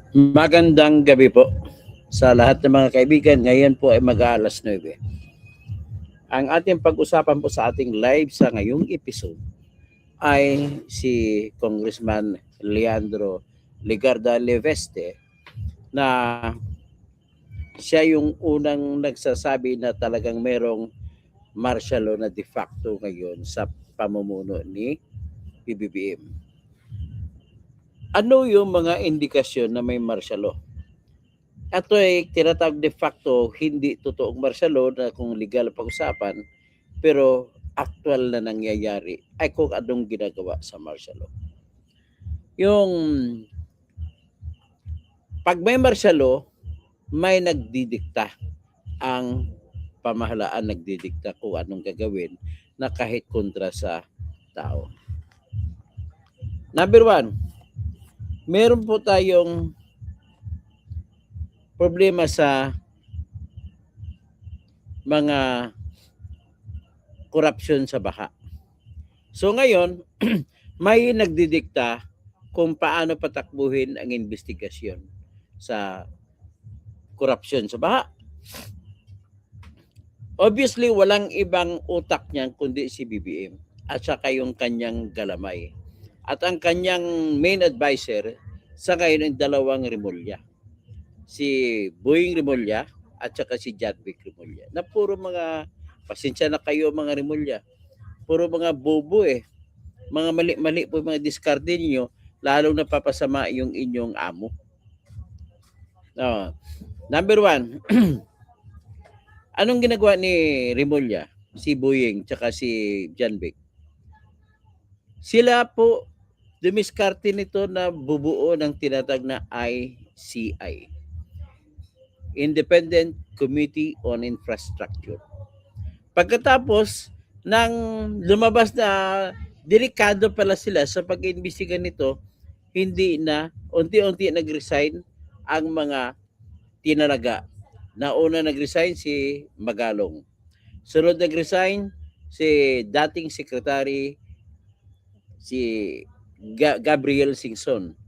Magandang gabi po sa lahat ng mga kaibigan. Ngayon po ay mag-aalas 9. Ang ating pag-usapan po sa ating live sa ngayong episode ay si Congressman Leandro Ligarda Leveste na siya yung unang nagsasabi na talagang merong martial law na de facto ngayon sa pamumuno ni PBBM. Ano yung mga indikasyon na may martial law? Ito ay tinatawag de facto, hindi totoong martial law na kung legal pag-usapan, pero actual na nangyayari ay kung anong ginagawa sa martial law. Yung pag may martial law, may nagdidikta ang pamahalaan, nagdidikta kung anong gagawin na kahit kontra sa tao. Number one, meron po tayong problema sa mga korupsyon sa baha. So ngayon, may nagdidikta kung paano patakbuhin ang investigasyon sa korupsyon sa baha. Obviously, walang ibang utak niyan kundi si BBM at saka yung kanyang galamay. At ang kanyang main advisor sa ngayon ang dalawang Rimulya. Si Boying Rimulya at saka si John Vic Rimulya. Na puro mga, pasensya na kayo mga Rimulya, puro mga bobo eh. Mga mali-mali po mga diskarte niyo, lalong napapasama yung inyong amo. Number one, anong ginagawa ni Rimulya, si Boying, tsaka si John Vic? Sila po dumiskarte nito na bubuo ng tinatag na ICI, Independent Committee on Infrastructure. Pagkatapos ng lumabas na delikado pala sila sa pag-imbestiga nito, hindi na unti-unti nag-resign ang mga tinalaga. Nauna nag-resign si Magalong. Sunod nag-resign si dating secretary si Gabriel Singson.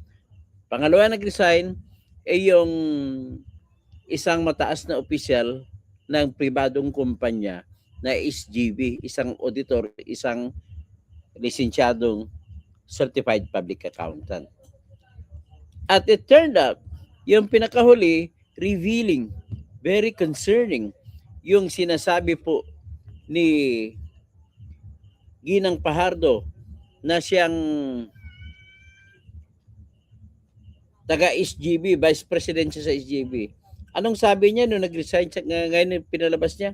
Pangalawa nag-resign ay yung isang mataas na opisyal ng pribadong kumpanya na SGB, isang auditor, isang lisensyadong certified public accountant. At it turned out, yung pinakahuli, revealing, very concerning, yung sinasabi po ni Ginang Pajardo na siyang taga-SGB, Vice President siya sa SGB. Anong sabi niya nung nag-resign siya, ngayon pinalabas niya?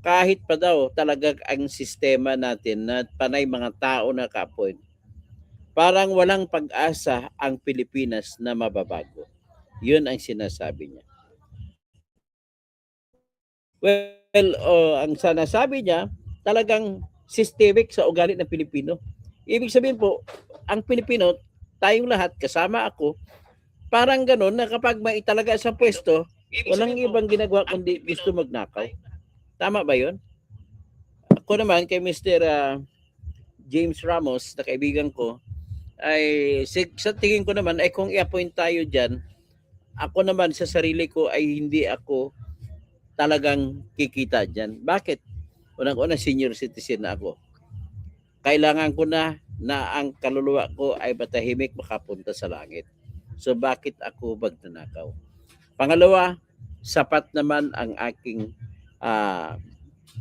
Kahit pa daw talaga ang sistema natin na panay mga tao na ka-appoint, parang walang pag-asa ang Pilipinas na mababago. Yun ang sinasabi niya. Well, ang sinasabi niya, talagang systemic sa ugali ng Pilipino. Ibig sabihin po, ang Pilipino, tayong lahat, kasama ako, parang gano'n na kapag may talaga sa pwesto, walang ibang ginagawa kundi gusto magnakaw. Tama ba yun? Ako naman kay Mr. James Ramos, na kaibigan ko, ay sa tingin ko naman ay kung i-appoint tayo dyan, ako naman sa sarili ko ay hindi ako talagang kikita dyan. Bakit? Unang-una, senior citizen na ako. Kailangan ko na ang kaluluwa ko ay matahimik makapunta sa langit. So bakit ako magnanakaw? Pangalawa, sapat naman ang aking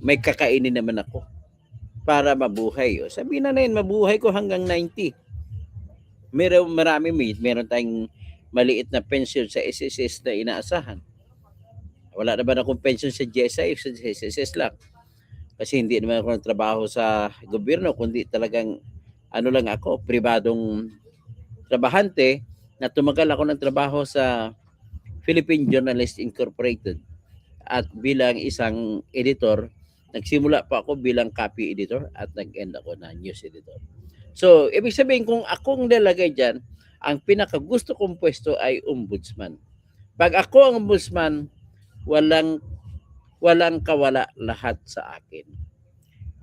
may kakainin naman ako para mabuhay. O sabihin na yun, mabuhay ko hanggang 90. Meron tayong maliit na pension sa SSS na inaasahan. Wala naman akong pension sa GSI, sa SSS lang. Kasi hindi naman ako nagtrabaho sa gobyerno, kundi talagang lang ako, pribadong trabahante na tumagal ako ng trabaho sa Philippine Journalists Incorporated at bilang isang editor. Nagsimula pa ako bilang copy editor at nag-end ako na news editor. So, ibig sabihin kung akong nilagay dyan, ang pinakagusto kong pwesto ay ombudsman. Pag ako ang ombudsman, walang kawala lahat sa akin.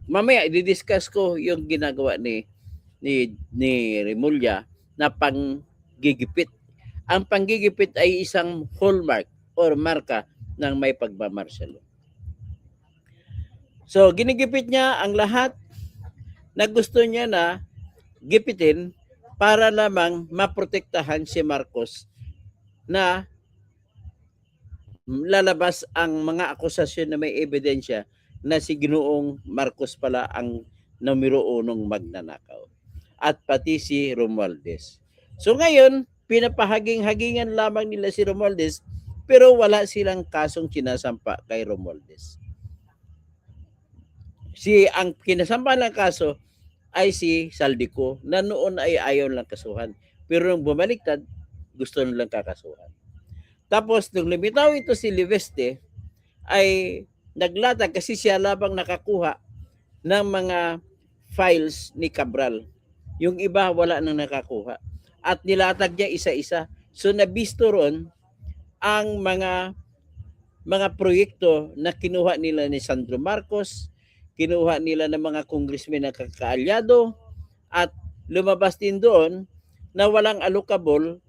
Mamaya, i-discuss ko yung ginagawa ni Rimulya na panggigipit ang panggigipit ay isang hallmark or marka ng may pagmamarsalo. So, ginigipit niya ang lahat na gusto niya na gipitin para lamang maprotektahan si Marcos na lalabas ang mga akusasyon na may ebidensya na si Ginoong Marcos pala ang numero unong magnanakaw at pati si Romualdez. So ngayon, pinapahaging-hagingan lamang nila si Romualdez pero wala silang kasong kinasampa kay Romualdez. Ang kinasampa ng kaso ay si Saldico na noon ay ayaw lang kasuhan. Pero nung bumaliktad, gusto nilang kakasuhan. Tapos nung lumitaw ito si Liveste ay naglatag kasi siya labang nakakuha ng mga files ni Cabral. Yung iba wala nang nakakuha. At nilatag niya isa-isa. So nabisto ron ang mga proyekto na kinuha nila ni Sandro Marcos, kinuha nila ng mga congressmen na kakaalyado, at lumabas din doon na walang allocable.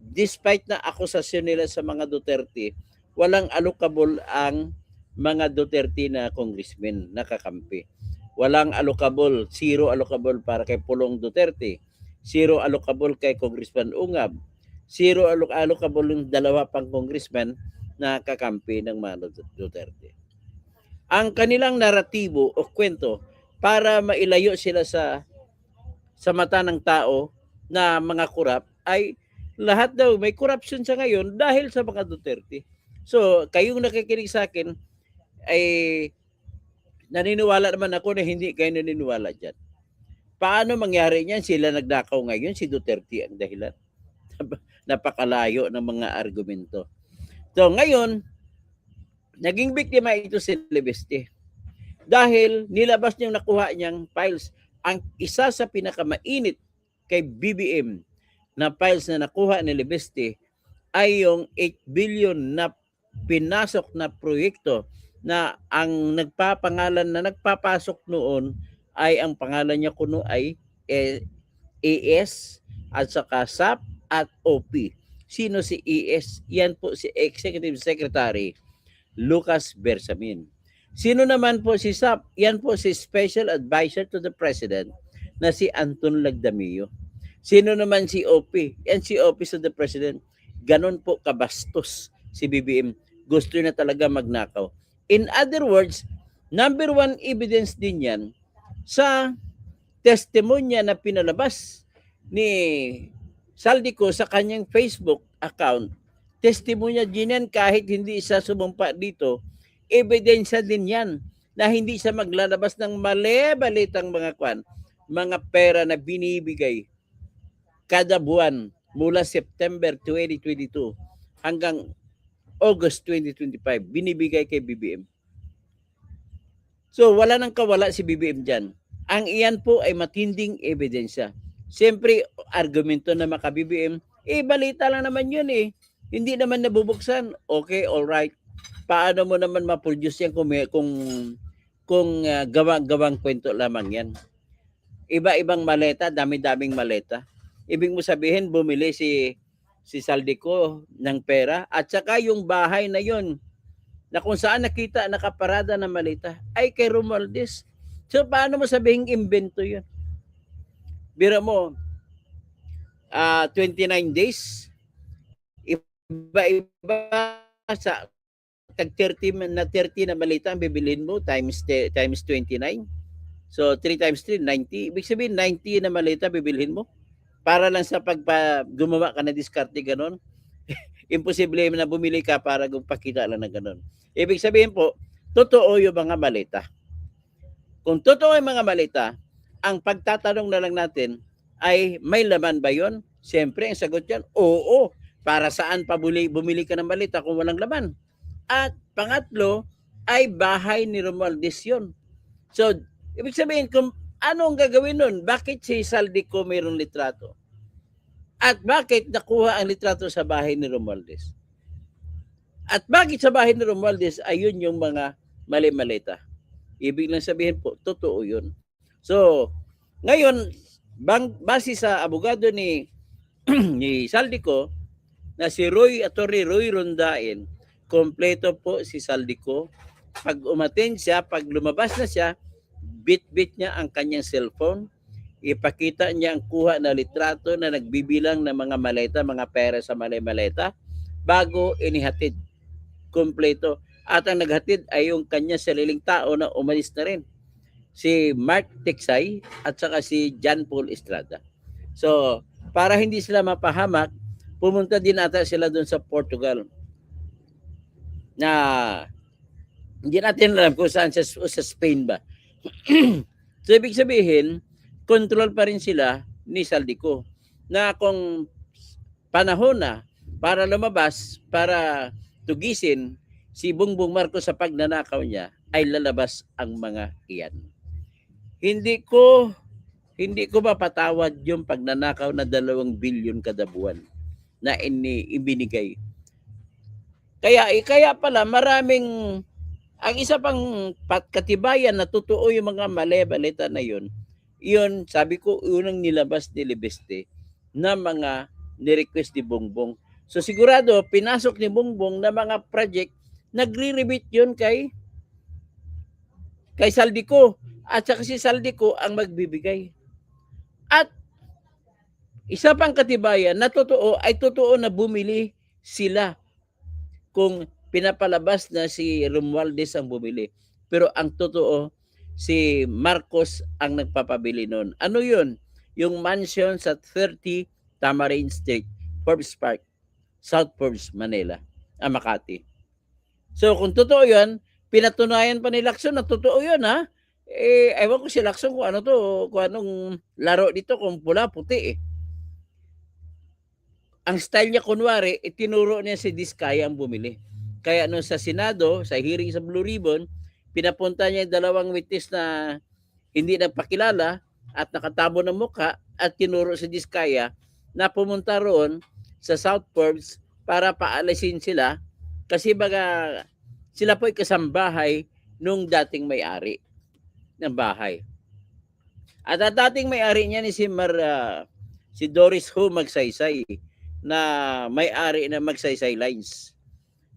Despite na akusasyon nila sa mga Duterte, walang allocable ang mga Duterte na congressmen na kakampi. Walang allocable, zero allocable para kay Pulong Duterte, zero allocable kay Congressman Ungab, zero allocable yung dalawa pang congressman na kakampi ng mga Duterte. Ang kanilang naratibo o kwento para mailayo sila sa mata ng tao na mga kurap ay lahat daw may corruption sa ngayon dahil sa mga Duterte. So, kayong nakikinig sa akin ay naniniwala naman ako na hindi kayo naniniwala dyan. Paano mangyari niyan? Sila nagdakaw ngayon, si Duterte ang dahilan. Napakalayo ng mga argumento. So, ngayon, naging biktima ito si Liveste. Dahil nilabas niyang nakuha niyang files. Ang isa sa pinakamainit kay BBM na files na nakuha ni Liveste ay yung 8 billion na pinasok na proyekto na ang nagpapangalan na nagpapasok noon ay ang pangalan niya kuno ay AS at saka SAP at OP. Sino si ES? Yan po si Executive Secretary Lucas Bersamin. Sino naman po si SAP? Yan po si Special Advisor to the President na si Anton Lagdamio. Sino naman si OP? Yan si Office of the President. Ganon po kabastos si BBM. Gusto na talaga magnakaw. In other words, number one evidence din yan sa testimonya na pinalabas ni Saldico sa kanyang Facebook account. Testimonya din yan kahit hindi siya sumumpa dito. Ebidensya din yan na hindi siya maglalabas ng mali-balitang mga pera na binibigay kada buwan mula September 2022 hanggang August 2025 binibigay kay BBM. So wala nang kawala si BBM dyan. Ang iyan po ay matinding ebidensya. Siyempre, argumento na maka-BBM, balita lang naman yun eh. Hindi naman nabubuksan. Okay, alright. Paano mo naman ma-produce yan kung gawang kwento lamang yan? Iba-ibang maleta, dami-daming maleta. Ibig mo sabihin, bumili si Saldico ng pera at saka yung bahay na yon na kung saan nakita nakaparada na maleta ay kay Romualdez. So paano mo sabihin invento yun? Biro mo, 29 days, iba-iba sa tag 30 na malita ang bibilhin mo times 29. So 3 times 3, 90. Ibig sabihin 90 na malita bibilhin mo para lang sa gumawa ka na diskarte ganon. Imposible na bumili ka para magpakita lang na ganon. Ibig sabihin po, totoo yung mga malita. Kung totoo yung mga malita, ang pagtatanong na lang natin ay may laman ba yon? Siyempre, ang sagot yan, oo. Para saan pa bumili ka ng malita kung walang laman? At pangatlo, ay bahay ni Romualdez yun. So, ibig sabihin, kung anong gagawin nun? Bakit si Saldico mayroong litrato? At bakit nakuha ang litrato sa bahay ni Romualdez? At bakit sa bahay ni Romualdez ayun yung mga mali-malita? Ibig lang sabihin po, totoo yun. So, ngayon, base sa abogado ni Saldico, na si Attorney Roy Rondain, kompleto po si Saldico. Pag umattend siya, pag lumabas na siya, bit-bit niya ang kanyang cellphone, ipakita niya ang kuha na litrato na nagbibilang ng mga maleta, mga pera sa maleta, bago inihatid. Kompleto. At ang naghatid ay yung kanya sariling tao na umalis na rin. Si Mark Tiksay at saka si John Paul Estrada. So, para hindi sila mapahamak, pumunta din ata sila doon sa Portugal. Na hindi natin alam kung saan sa Spain ba. So, ibig sabihin, control pa rin sila ni Saldico. Na kung panahon na para lumabas, para tugisin si Bongbong Marcos sa pagnanakaw niya, ay lalabas ang mga iyan. Hindi ko mapatawad yung pagnanakaw na 2 bilyon kada buwan na ibinigay. Kaya pala maraming, ang isa pang katibayan na totoo yung mga mali-balita na yun, sabi ko, unang nilabas ni Libeste na mga ni-request ni Bongbong. So sigurado, pinasok ni Bongbong na mga project, nagre-rebate yun kay Saldico. At saka si Saldico ang magbibigay. At isa pang katibayan na totoo ay totoo na bumili sila kung pinapalabas na si Romualdez ang bumili. Pero ang totoo, si Marcos ang nagpapabili noon. Ano yun? Yung mansion sa 30 Tamarind Street, Forbes Park, South Forbes, Manila, Makati. So kung totoo yun, pinatunayan pa ni Lacson na totoo yun, ha? Ewan ko si Lacson kung ano to, kung anong laro dito, kung pula, puti eh. Ang style niya kunwari, itinuro niya si Diskaya ang bumili. Kaya nung sa Senado, sa hearing sa Blue Ribbon, pinapunta niya yung 2 witness na hindi nagpakilala at nakatabo ng mukha at tinuro si Diskaya na pumunta roon sa South Forbes para paalisin sila kasi baga sila po ay kasambahay nung dating may-ari ng bahay. At ang dating may-ari niya ni si Doris Ho Magsaysay na may-ari ng Magsaysay Lines.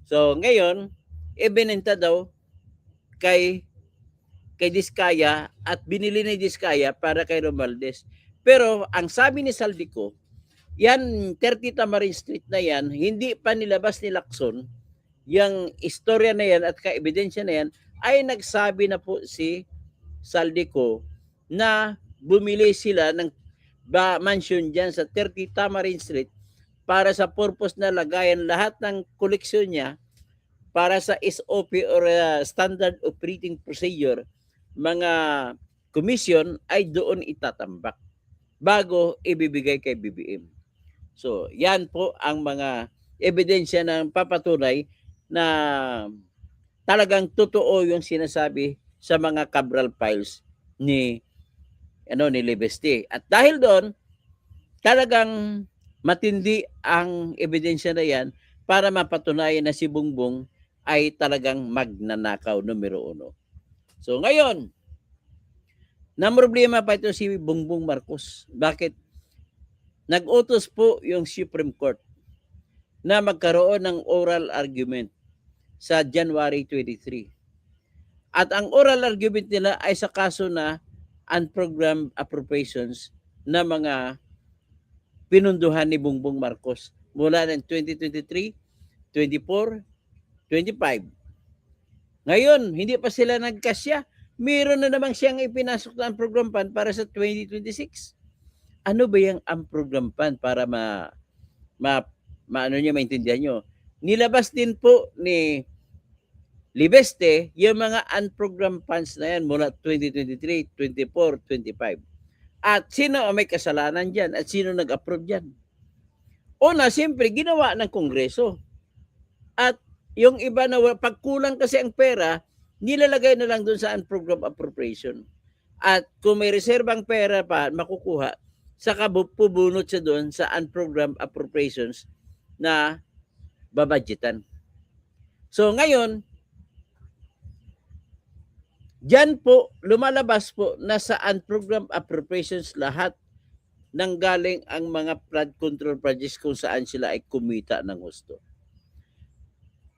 So ngayon, ibinenta daw kay Diskaya at binili ni Diskaya para kay Romualdez. Pero ang sabi ni Saldico, yan 30 Tamarind Street na yan, hindi pa nilabas ni Lacson, yung istorya na yan at kaebidensya na yan, ay nagsabi na po si Saldico na bumili sila ng mansion dyan sa 30 Tamarind Street para sa purpose na lagayan lahat ng koleksyon niya para sa SOP or Standard Operating Procedure, mga commission ay doon itatambak bago ibibigay kay BBM. So, yan po ang mga ebidensya ng papatunay na talagang totoo yung sinasabi sa mga Cabral files ni Libeste. At dahil doon, talagang matindi ang ebidensya na yan para mapatunayan na si Bongbong ay talagang magnanakaw numero 1. So ngayon, namroblema pa ito si Bongbong Marcos. Bakit? Nag-utos po yung Supreme Court na magkaroon ng oral argument sa January 23. At ang oral argument nila ay sa kaso na unprogrammed appropriations na mga pinunduhan ni Bongbong Marcos mula ng 2023, 24, 25. Ngayon, hindi pa sila nagkasya. Meron na naman siyang ipinasok na program fund para sa 2026. Ano ba yung program fund para maintindihan nyo? Nilabas din po ni Libeste yung mga unprogrammed funds na yan mula 2023, 24, 25. At sino ang may kasalanan dyan? At sino nag-approve dyan? Una, siyempre, ginawa ng Kongreso. At yung iba na pagkulang kasi ang pera, nilalagay na lang doon sa unprogrammed appropriation. At kung may reserbang pera pa makukuha, saka pubunot siya doon sa unprogrammed appropriations na babudgetan. So ngayon, diyan po lumalabas po na sa unprogrammed appropriations lahat nanggaling ang mga flood control projects kung saan sila ay kumita ng gusto.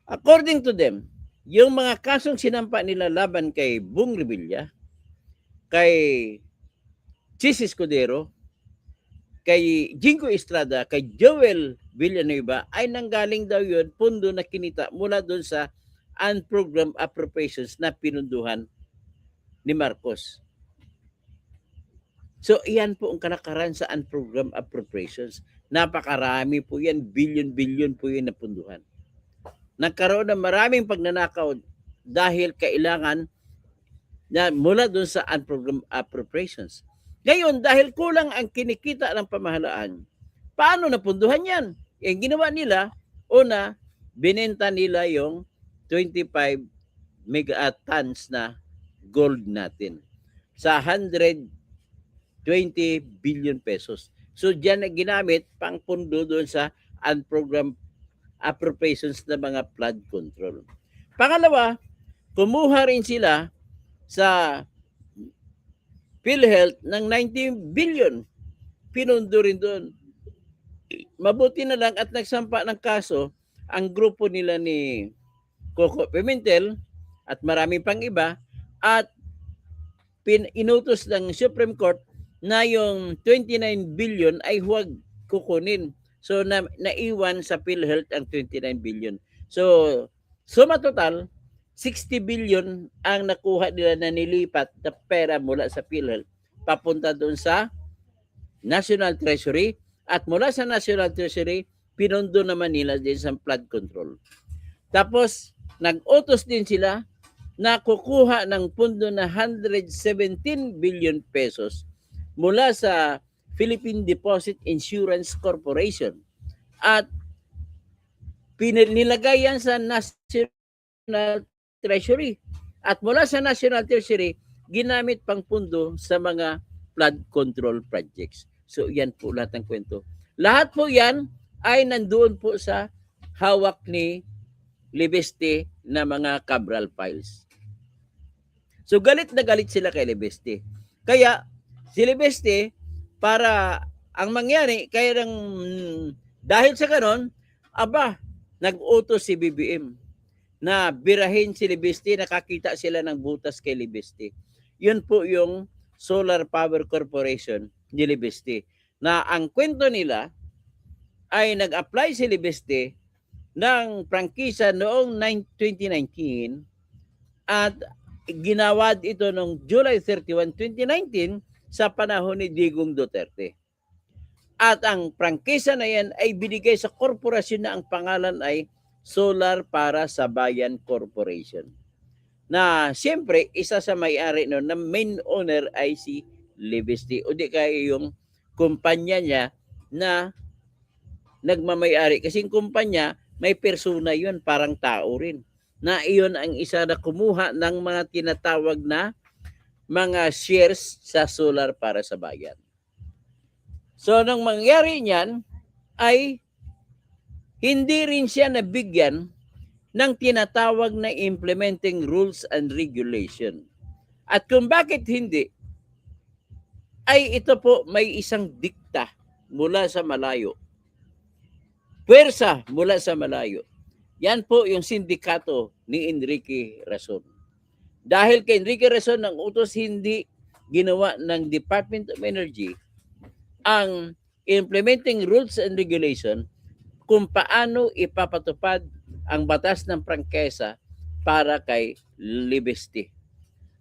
According to them, yung mga kasong sinampa nila laban kay Bong Revilla, kay Chis Escudero, kay Jingo Estrada, kay Joel Villanueva ay nanggaling daw yun pundo na kinita mula doon sa unprogrammed appropriations na pinunduhan ni Marcos. So, iyan po ang kalakaran sa unprogrammed appropriations. Napakarami po yan, billion-billion po yung napunduhan. Nagkaroon ng maraming pagnanakaw dahil kailangan na mula doon sa unprogrammed appropriations. Ngayon, dahil kulang ang kinikita ng pamahalaan, paano napunduhan yan? Yung ginawa nila, una, binenta nila yung 25 megatons na gold natin sa 120 billion pesos. So, diyan na ginamit pang pundo doon sa unprogrammed appropriations na mga flood control. Pangalawa, kumuha rin sila sa PhilHealth ng 19 billion. Pinundo rin doon. Mabuti na lang at nagsampa ng kaso ang grupo nila ni Coco Pimentel at marami pang iba at inutos ng Supreme Court na yung 29 billion ay huwag kukunin. So naiwan sa PhilHealth ang 29 billion. So suma total 60 billion ang nakuha nila na nilipat na pera mula sa PhilHealth papunta doon sa National Treasury at mula sa National Treasury pinundo naman nila din sa flood control. Tapos nag-utos din sila na kukuha ng pundo na 117 billion pesos mula sa Philippine Deposit Insurance Corporation at pinilagay yan sa National Treasury. At mula sa National Treasury, ginamit pang pundo sa mga flood control projects. So, yan po lahat ng kwento. Lahat po yan ay nandoon po sa hawak ni Libeste na mga Cabral files. So, galit na galit sila kay Libeste. Kaya, si Libeste, para ang mangyari, kaya dahil sa ganon, nag-utos si BBM na birahin si Libeste, nakakita sila ng butas kay Libeste. Yun po yung Solar Power Corporation ni Libeste. Na ang kwento nila ay nag-apply si Libeste ng prangkisa noong 2019 at ginawad ito noong July 31, 2019 sa panahon ni Digong Duterte. At ang prangkisa na yan ay binigay sa korporasyon na ang pangalan ay Solar para sa Bayan Corporation. Na siyempre, isa sa may-ari noon na main owner ay si Libeste. O di kaya yung kumpanya niya na nagmamay-ari. Kasi yung kumpanya, may persona yun, parang tao rin. Na iyon ang isa na kumuha ng mga tinatawag na mga shares sa Solar para sa Bayan. So, nang mangyari niyan, ay hindi rin siya nabigyan ng tinatawag na implementing rules and regulation. At kung bakit hindi, ay ito po may isang dikta mula sa malayo. Pwersa mula sa malayo. Yan po yung sindikato ni Enrique Rason. Dahil kay Enrique Rason ang utos hindi ginawa ng Department of Energy ang implementing rules and regulation kung paano ipapatupad ang batas ng prangkesa para kay Libeste.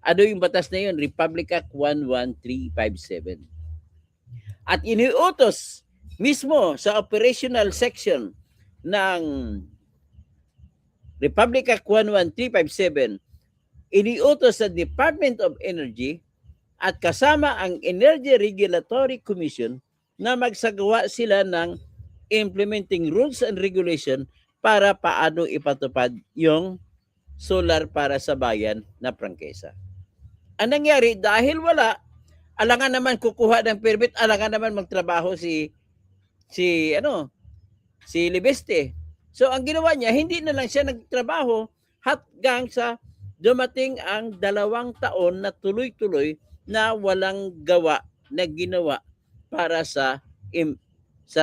Ano yung batas na yun? Republic Act 11357. At iniutos mismo sa operational section ng Republic Act 11357, iniutos sa Department of Energy at kasama ang Energy Regulatory Commission na magsagawa sila ng implementing rules and regulation para paano ipatupad yung Solar para sa Bayan na prangkesa. Ang nangyari, dahil wala, alangan naman kukuha ng permit, alangan naman magtrabaho si Libeste. So ang ginawa niya, hindi na lang siya nagtrabaho hanggang sa dumating ang 2 taon na tuloy-tuloy na walang gawa na ginawa para sa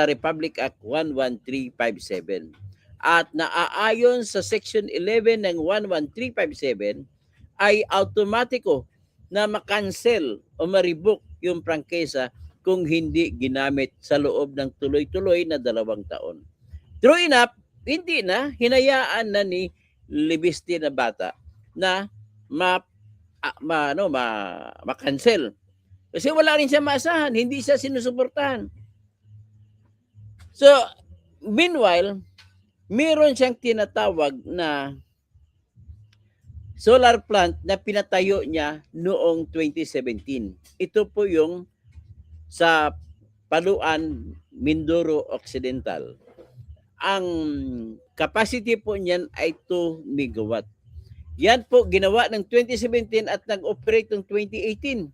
Republic Act 11357. At naaayon sa Section 11 ng 11357 ay automatiko na makancel o ma-revoke yung prangkesa kung hindi ginamit sa loob ng tuloy-tuloy na 2 taon. True enough, hindi na, hinayaan na ni Libiste na bata na ma-cancel. Kasi wala rin siya maasahan, hindi siya sinusuportahan. So, meanwhile, meron siyang tinatawag na solar plant na pinatayo niya noong 2017. Ito po yung sa Paluan, Mindoro Occidental. Ang capacity po niyan ay 2 megawatt. Yan po ginawa ng 2017 at nag-operate ng 2018.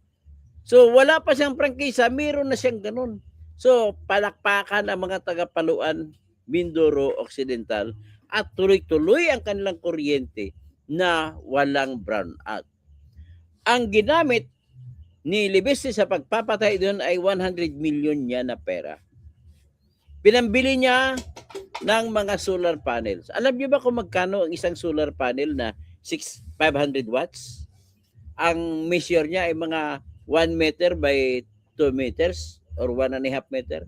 So wala pa siyang prangkisa, meron na siyang ganun. So palakpakan ang mga taga-Paluan, Mindoro Occidental at tuloy-tuloy ang kanilang kuryente na walang brownout. Ang ginamit ni Libiste sa pagpapatay doon ay 100 million niya na pera. Pinambili niya ng mga solar panels. Alam niyo ba kung magkano ang isang solar panel na 500 watts? Ang measure niya ay mga 1 meter by 2 meters or 1.5 meter.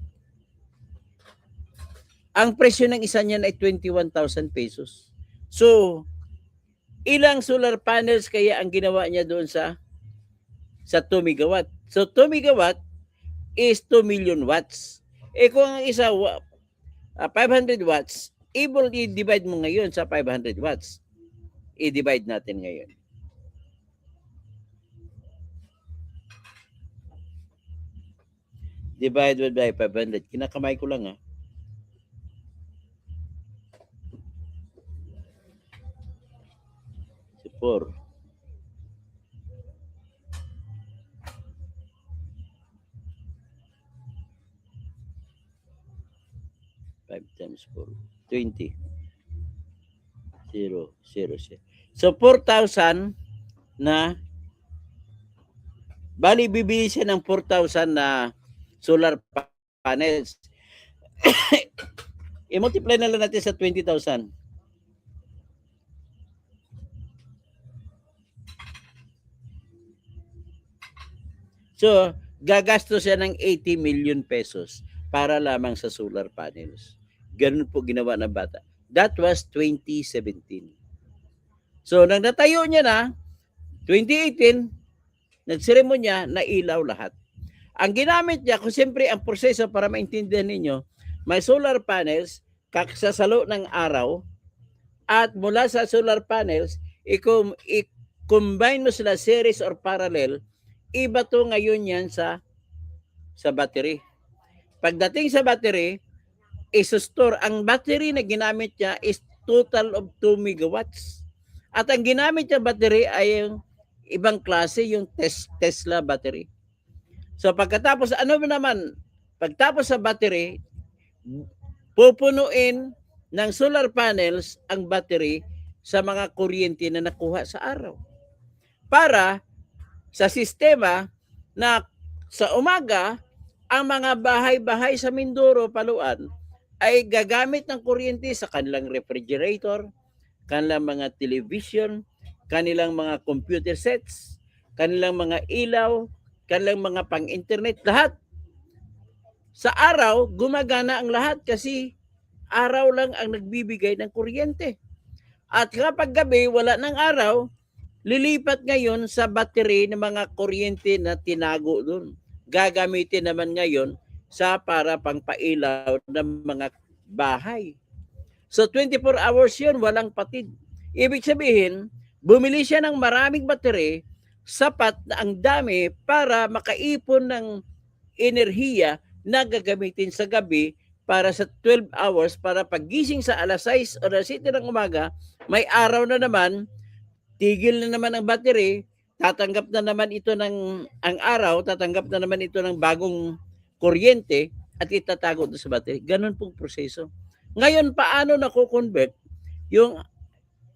Ang presyo ng isa niyan ay 21,000 pesos. So, ilang solar panels kaya ang ginawa niya doon sa 2 megawatt? So, 2 megawatt is 2 million watts. Eh kung ang isa 500 watts, i-divide mo ngayon sa 500 watts. I-divide natin ngayon. Divided by 500. Kinakamay ko lang ha. So 4. 5 times 4. 20. 0, 0, 0. So 4,000 na bali bibili siya ng 4,000 na solar panels. I-multiply na lang natin sa 20,000. So, gagastos siya ng 80 million pesos para lamang sa solar panels. Ganun po ginawa ng bata. That was 2017. So, nang natayo niya na, 2018, nagseremonya, nailaw lahat. Ang ginamit niya, kung siyempre ang proseso para maintindihan ninyo, may solar panels, kakasasalo ng araw, at mula sa solar panels, i-combine mo sila series or parallel, iba to ngayon yan sa battery. Pagdating sa battery, isustore. Ang battery na ginamit niya is total of 2 megawatts. At ang ginamit niya battery ay yung ibang klase, yung Tesla battery. So pagkatapos, pagtapos sa battery, pupunuin ng solar panels ang battery sa mga kuryente na nakuha sa araw. Para sa sistema na sa umaga, ang mga bahay-bahay sa Mindoro, Paluan, ay gagamit ng kuryente sa kanilang refrigerator, kanilang mga television, kanilang mga computer sets, kanilang mga ilaw, kanilang mga pang-internet, lahat. Sa araw, gumagana ang lahat kasi araw lang ang nagbibigay ng kuryente. At kapag gabi, wala ng araw, lilipat ngayon sa battery ng mga kuryente na tinago doon. Gagamitin naman ngayon sa para pangpailaw ng mga bahay. So 24 hours yun, walang patid. Ibig sabihin, bumili siya ng maraming battery, sapat na ang dami para makaipon ng enerhiya na gagamitin sa gabi para sa 12 hours para paggising sa alas 6 o alas 7 ng umaga, may araw na naman, tigil na naman ang battery, tatanggap na naman ito ang araw, tatanggap na naman ito ng bagong kuryente at itatago ito sa battery. Ganun pong proseso. Ngayon, paano na-convert yung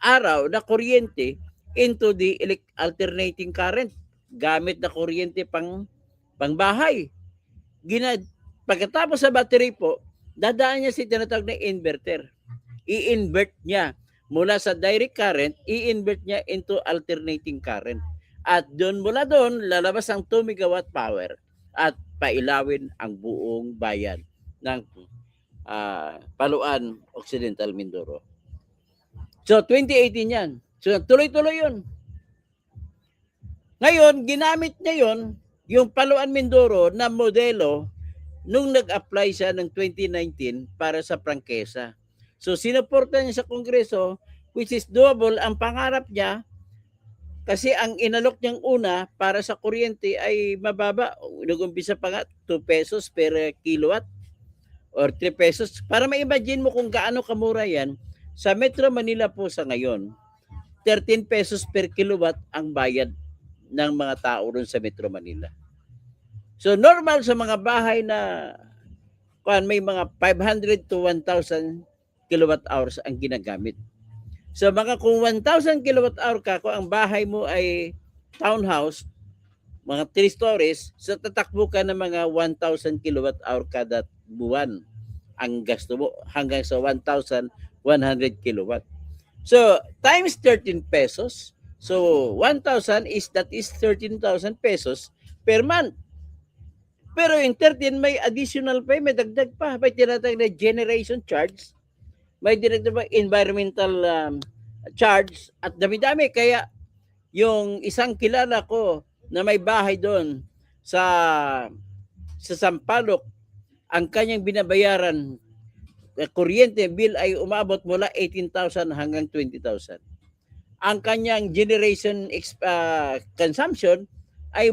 araw na kuryente into the alternating current gamit na kuryente pang bahay? pagkatapos sa battery po, dadaan niya si tinatawag na inverter. I-invert niya mula sa direct current, i-invert niya into alternating current. At mula doon, lalabas ang 2 megawatt power at pailawin ang buong bayan ng Paluan, Occidental Mindoro. So, 2018 yan. So, tuloy-tuloy yun. Ngayon, ginamit niya yun, yung Paluan Mindoro na modelo nung nag-apply siya ng 2019 para sa prangkesa. So, sinuporta niya sa Kongreso, which is doable. Ang pangarap niya, kasi ang inalok niyang una para sa kuryente ay mababa. Nag-umpisa pa nga 2 pesos per kilowatt or 3 pesos. Para ma-imagine mo kung gaano kamura yan, sa Metro Manila po sa ngayon, 13 pesos per kilowatt ang bayad ng mga tao ron sa Metro Manila. So normal sa mga bahay na may mga 500 to 1,000 kilowatt hours ang ginagamit. So mga kung 1,000 kilowatt hour ka, kung ang bahay mo ay townhouse, mga 3 stories, so tatakbo ka ng mga 1,000 kilowatt hour kada buwan ang gasto mo hanggang sa 1,100 kilowatt. So times 13 pesos, so 1,000 that is 13,000 pesos per month. Pero yung 13 may additional pa, may dagdag pa, may tinatawag na generation charge, may dinagdag pa environmental charge at dami-dami. Kaya yung isang kilala ko na may bahay doon sa Sampaloc, ang kanyang binabayaran kuryente bill ay umabot mula 18,000 hanggang 20,000. Ang kanyang generation consumption ay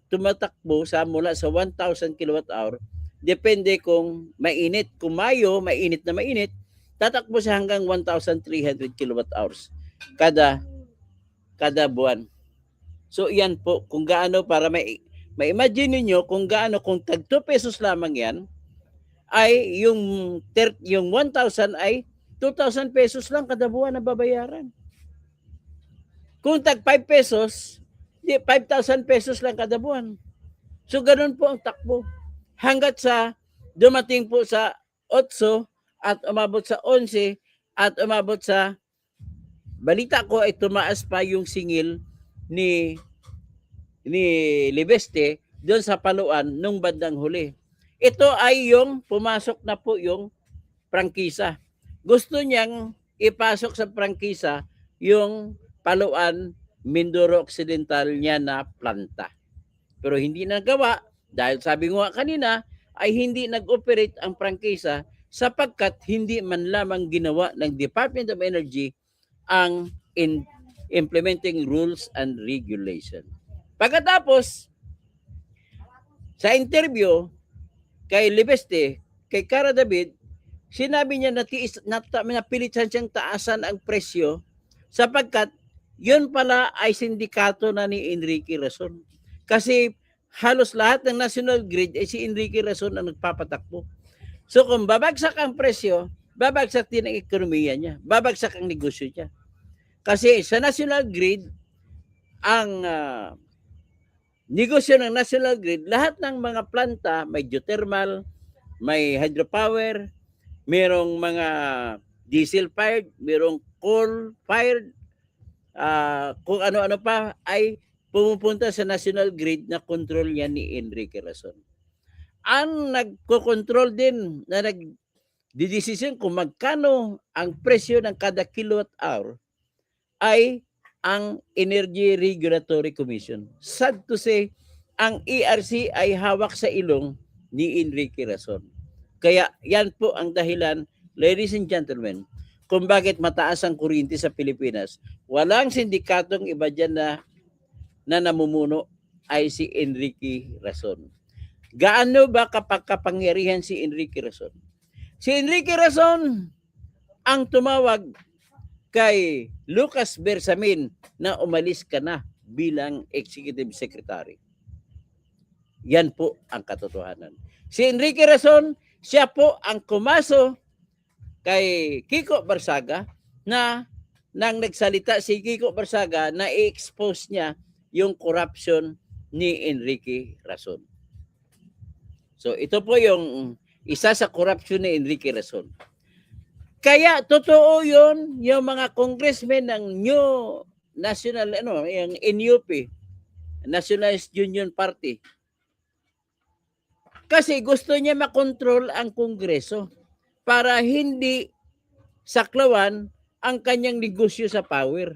tumatakbo sa mula sa 1,000 kilowatt hour. Depende kung mainit. Kung Mayo, mainit na mainit, tatakbo siya hanggang 1,300 kilowatt hours kada buwan. So yan po kung gaano, para ma-imagine niyo kung gaano, kung tag 2 pesos lamang yan, ay yung 1,000 ay 2,000 pesos lang kada buwan na babayaran. Kung tag 5 pesos, 5,000 pesos lang kada buwan. So ganun po ang takbo. Hanggat sa dumating po sa 8 at umabot sa 11 at umabot sa, balita ko ay tumaas pa yung singil ni Libeste doon sa Paluan nung bandang huli. Ito ay yung pumasok na po yung prangkisa. Gusto niyang ipasok sa prangkisa yung Paluan Mindoro Occidental niya na planta. Pero hindi nagawa dahil sabi ko kanina ay hindi nag-operate ang prangkisa sapagkat hindi man lamang ginawa ng Department of Energy ang implementing rules and regulation. Pagkatapos, sa interview kay Libeste, kay Cara David, sinabi niya napilitan siyang taasan ang presyo sapagkat yun pala ay sindikato na ni Enrique Rason. Kasi halos lahat ng national grid ay si Enrique Rason ang nagpapatakbo. So kung babagsak ang presyo, babagsak din ang ekonomiya niya, babagsak ang negosyo niya. Kasi sa national grid, ang negosyo ng national grid, lahat ng mga planta, may geothermal, may hydropower, merong mga diesel-fired, merong coal-fired, kung ano-ano pa ay pumupunta sa national grid na control niya ni Enrique Rason. Ang nagko-control din na nagdidesisyon kung magkano ang presyo ng kada kilowatt hour ay ang Energy Regulatory Commission. Sad to say, ang ERC ay hawak sa ilong ni Enrique Rason. Kaya yan po ang dahilan, ladies and gentlemen, kung bakit mataas ang kuryente sa Pilipinas. Walang sindikatong iba dyan na namumuno ay si Enrique Rason. Gaano ba kapangyarihan si Enrique Rason? Si Enrique Rason ang tumawag kay Lucas Bersamin na umalis ka na bilang Executive Secretary. Yan po ang katotohanan. Si Enrique Rason, siya po ang kumaso kay Kiko Barsaga na nang nagsalita si Kiko Barsaga na i-expose niya yung corruption ni Enrique Rason. So ito po yung isa sa corruption ni Enrique Razon. Kaya totoo yun, yung mga congressmen ng New National, yung NUP, Nationalist Union Party. Kasi gusto niya makontrol ang Kongreso para hindi saklawan ang kanyang negosyo sa power.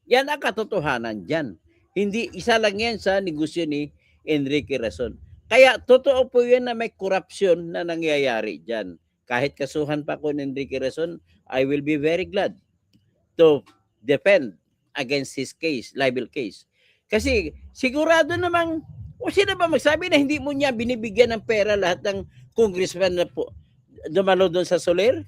Yan ang katotohanan dyan. Hindi isa lang yan sa negosyo ni Enrique Razon. Kaya totoo po yan na may korupsyon na nangyayari dyan. Kahit kasuhan pa ko ni Enrique Razon, I will be very glad to defend against his case, libel case. Kasi sigurado namang, o sino ba magsabi na hindi mo niya binibigyan ng pera lahat ng congressman na po dumalo doon sa Soler?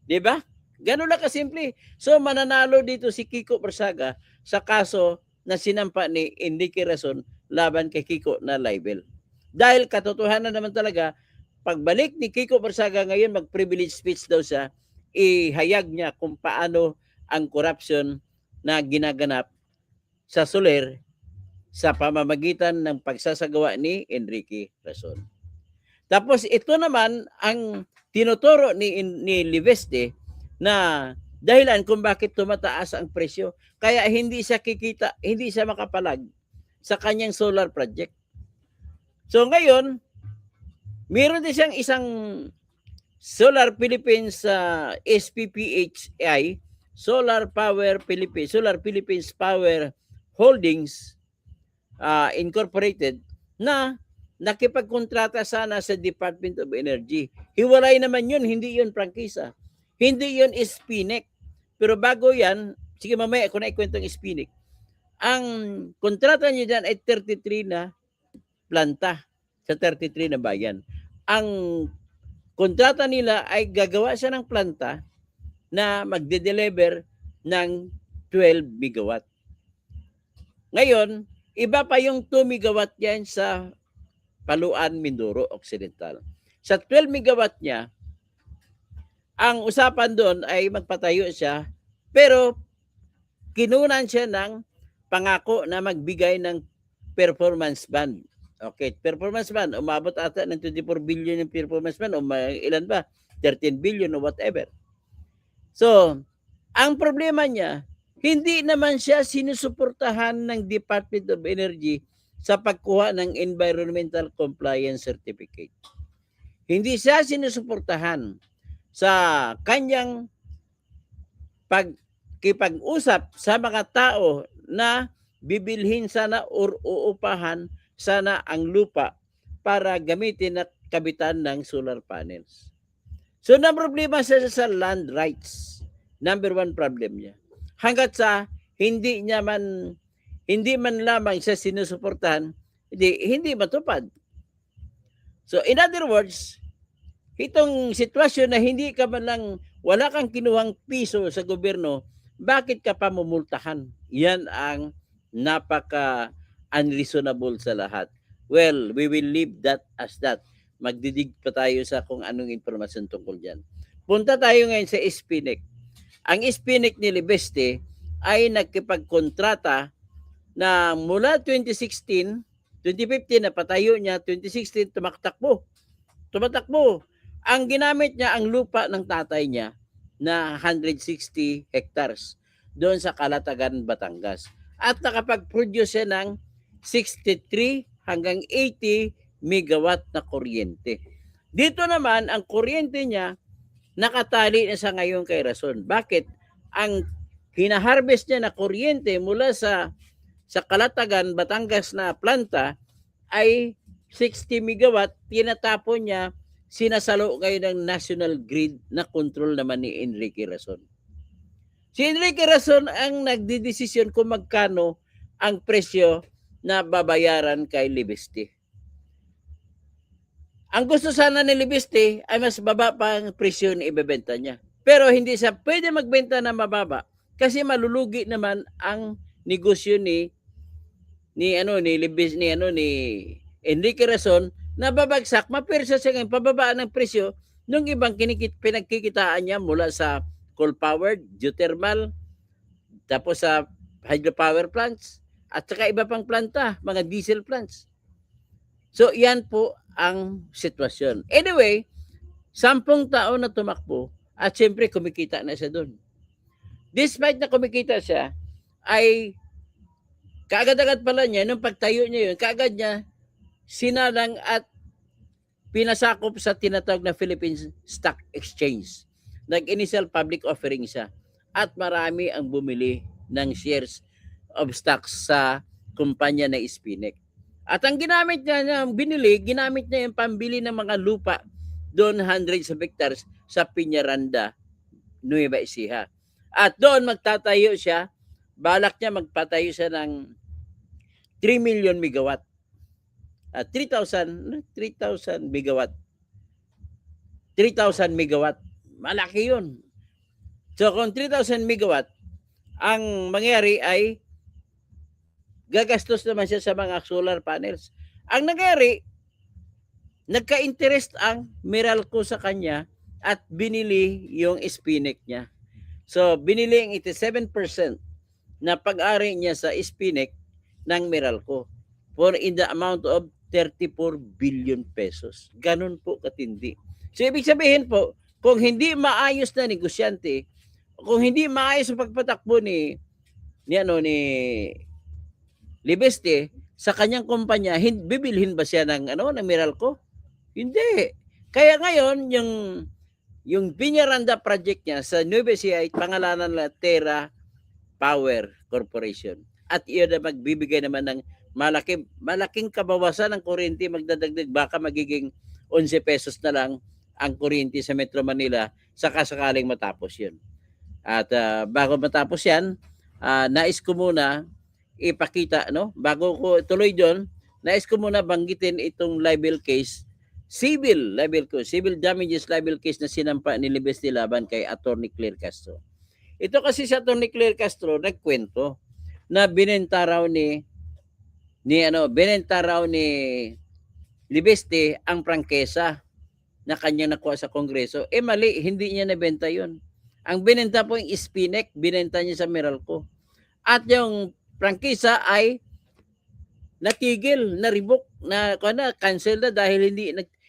Diba? Ganun lang kasimple. So mananalo dito si Kiko Barsaga sa kaso na sinampa ni Enrique Razon laban kay Kiko na libel. Dahil katotohanan naman talaga, pagbalik ni Kiko Barsaga ngayon, mag-privilege speech daw siya, ihayag niya kung paano ang corruption na ginaganap sa Soler sa pamamagitan ng pagsasagawa ni Enrique Razon. Tapos ito naman ang tinuturo ni Libeste na dahilan kung bakit tumataas ang presyo. Kaya hindi siya kikita, hindi siya makapalag sa kanyang solar project. So ngayon, meron din siyang isang Solar Philippines SPPHI, Solar Philippines Power Holdings Incorporated, na nakipagkontrata sana sa Department of Energy. Hiwalay naman yun, hindi yun prangkisa. Hindi yun Spinek. Pero bago yan, sige mamaya ako na ikwento ng Spinek. Ang kontrata niya dyan ay 33 na planta sa 33 na bayan. Ang kontrata nila ay gagawa siya ng planta na magde-deliver ng 12 megawatt. Ngayon, iba pa yung 2 megawatt yan sa Paluan, Mindoro Occidental. Sa 12 megawatt niya, ang usapan doon ay magpatayo siya, pero kinunan siya ng pangako na magbigay ng performance band. Okay, performance band, umabot ata ng 24 billion yung performance band, o ilan ba? 13 billion o whatever. So, ang problema niya, hindi naman siya sinusuportahan ng Department of Energy sa pagkuha ng Environmental Compliance Certificate. Hindi siya sinusuportahan sa kanyang pagkipag-usap sa mga tao na bibilhin sana o uupahan sana ang lupa para gamitin at kabitan ng solar panels. So, na problema siya sa land rights. Number one problem niya. Hanggat sa hindi man lamang siya sinusuportahan, hindi matupad. So, in other words, itong sitwasyon na hindi ka man lang, wala kang kinuhang piso sa gobyerno, bakit ka pa mumultahan? Yan ang napaka-unreasonable sa lahat. Well, we will leave that as that. Magdidig pa tayo sa kung anong informasyon tungkol dyan. Punta tayo ngayon sa Spinek. Ang Spinek ni Libeste ay nagkipagkontrata na mula 2015 na patayo niya, 2016 tumatakbo. Ang ginamit niya ang lupa ng tatay niya na 160 hectares doon sa Calatagan, Batangas. At nakapag-produce siya ng 63 hanggang 80 megawatt na kuryente. Dito naman, ang kuryente niya nakatali na sa ngayon kay Razon. Bakit? Ang hinaharvest niya na kuryente mula sa Calatagan, Batangas na planta ay 60 megawatt, tinatapon niya, sinasalo ngayon ng National Grid na control naman ni Enrique Razon. Si Enrique Razon ang nagdidesisyon kung magkano ang presyo na babayaran kay Libeste. Ang gusto sana ni Libeste ay mas baba pa ang presyo na ibebenta niya. Pero hindi siya pwede magbenta na mababa kasi malulugi naman ang negosyo ni Enrique Razon na babagsak, mapersa siya ngayon pababaan ng presyo ng ibang pinagkikitaan niya mula sa coal-powered, geothermal, tapos sa hydropower plants, at saka iba pang planta, mga diesel plants. So, yan po ang sitwasyon. Anyway, 10 taon na tumakbo at siyempre kumikita na siya doon. Despite na kumikita siya, ay kaagad-agad pala niya, nung pagtayo niya yun, kaagad niya sinalang at pinasakop sa tinatawag na Philippine Stock Exchange. Nag-initial public offering siya at marami ang bumili ng shares of stocks sa kumpanya na Spinec. At ang ginamit niya, ginamit niya yung pambili ng mga lupa doon hundreds of hectares sa Piñaranda, Nueva Ecija. At doon magtatayo siya, balak niya magpatayo siya ng 3 million megawatt. 3,000 megawatt. 3,000 megawatt. Malaki yun. So kung 3,000 megawatt, ang mangyari ay gagastos naman siya sa mga solar panels. Ang nangyari, nagka-interest ang Meralco sa kanya at binili yung Spinec niya. So, binili ang 87% na pag-ari niya sa Spinec ng Meralco for in the amount of 34 billion pesos. Ganun po katindi. So, ibig sabihin po, kung hindi maayos na negosyante, kung hindi maayos ang pagpatakbo ni Libeste sa kanyang kumpanya, bibilhin ba siya ng Meralco? Hindi. Kaya ngayon yung Piñaranda project niya sa Nueva Ecija ay pangalanan na Terra Power Corporation. At iyon na magbibigay naman ng malaking kabawasan ng kuryente, magdadagdag baka magiging 11 pesos na lang ang kuryente sa Metro Manila sakaling matapos yun. At bago matapos yan, nais ko muna ipakita, bago ko tuloy doon, nais ko muna banggitin itong libel case, civil damages libel case na sinampa ni Libeste laban kay Attorney Claire Castro. Ito kasi si Attorney Claire Castro nagkwento na binenta raw ni Libeste ang prangkesa na kanya nakuha sa Kongreso. Mali, hindi niya nabenta yun. Ang binenta po yung Spinec, binenta niya sa Meralco. At yung prangkesa ay natigil, na-revoke, cancel na dahil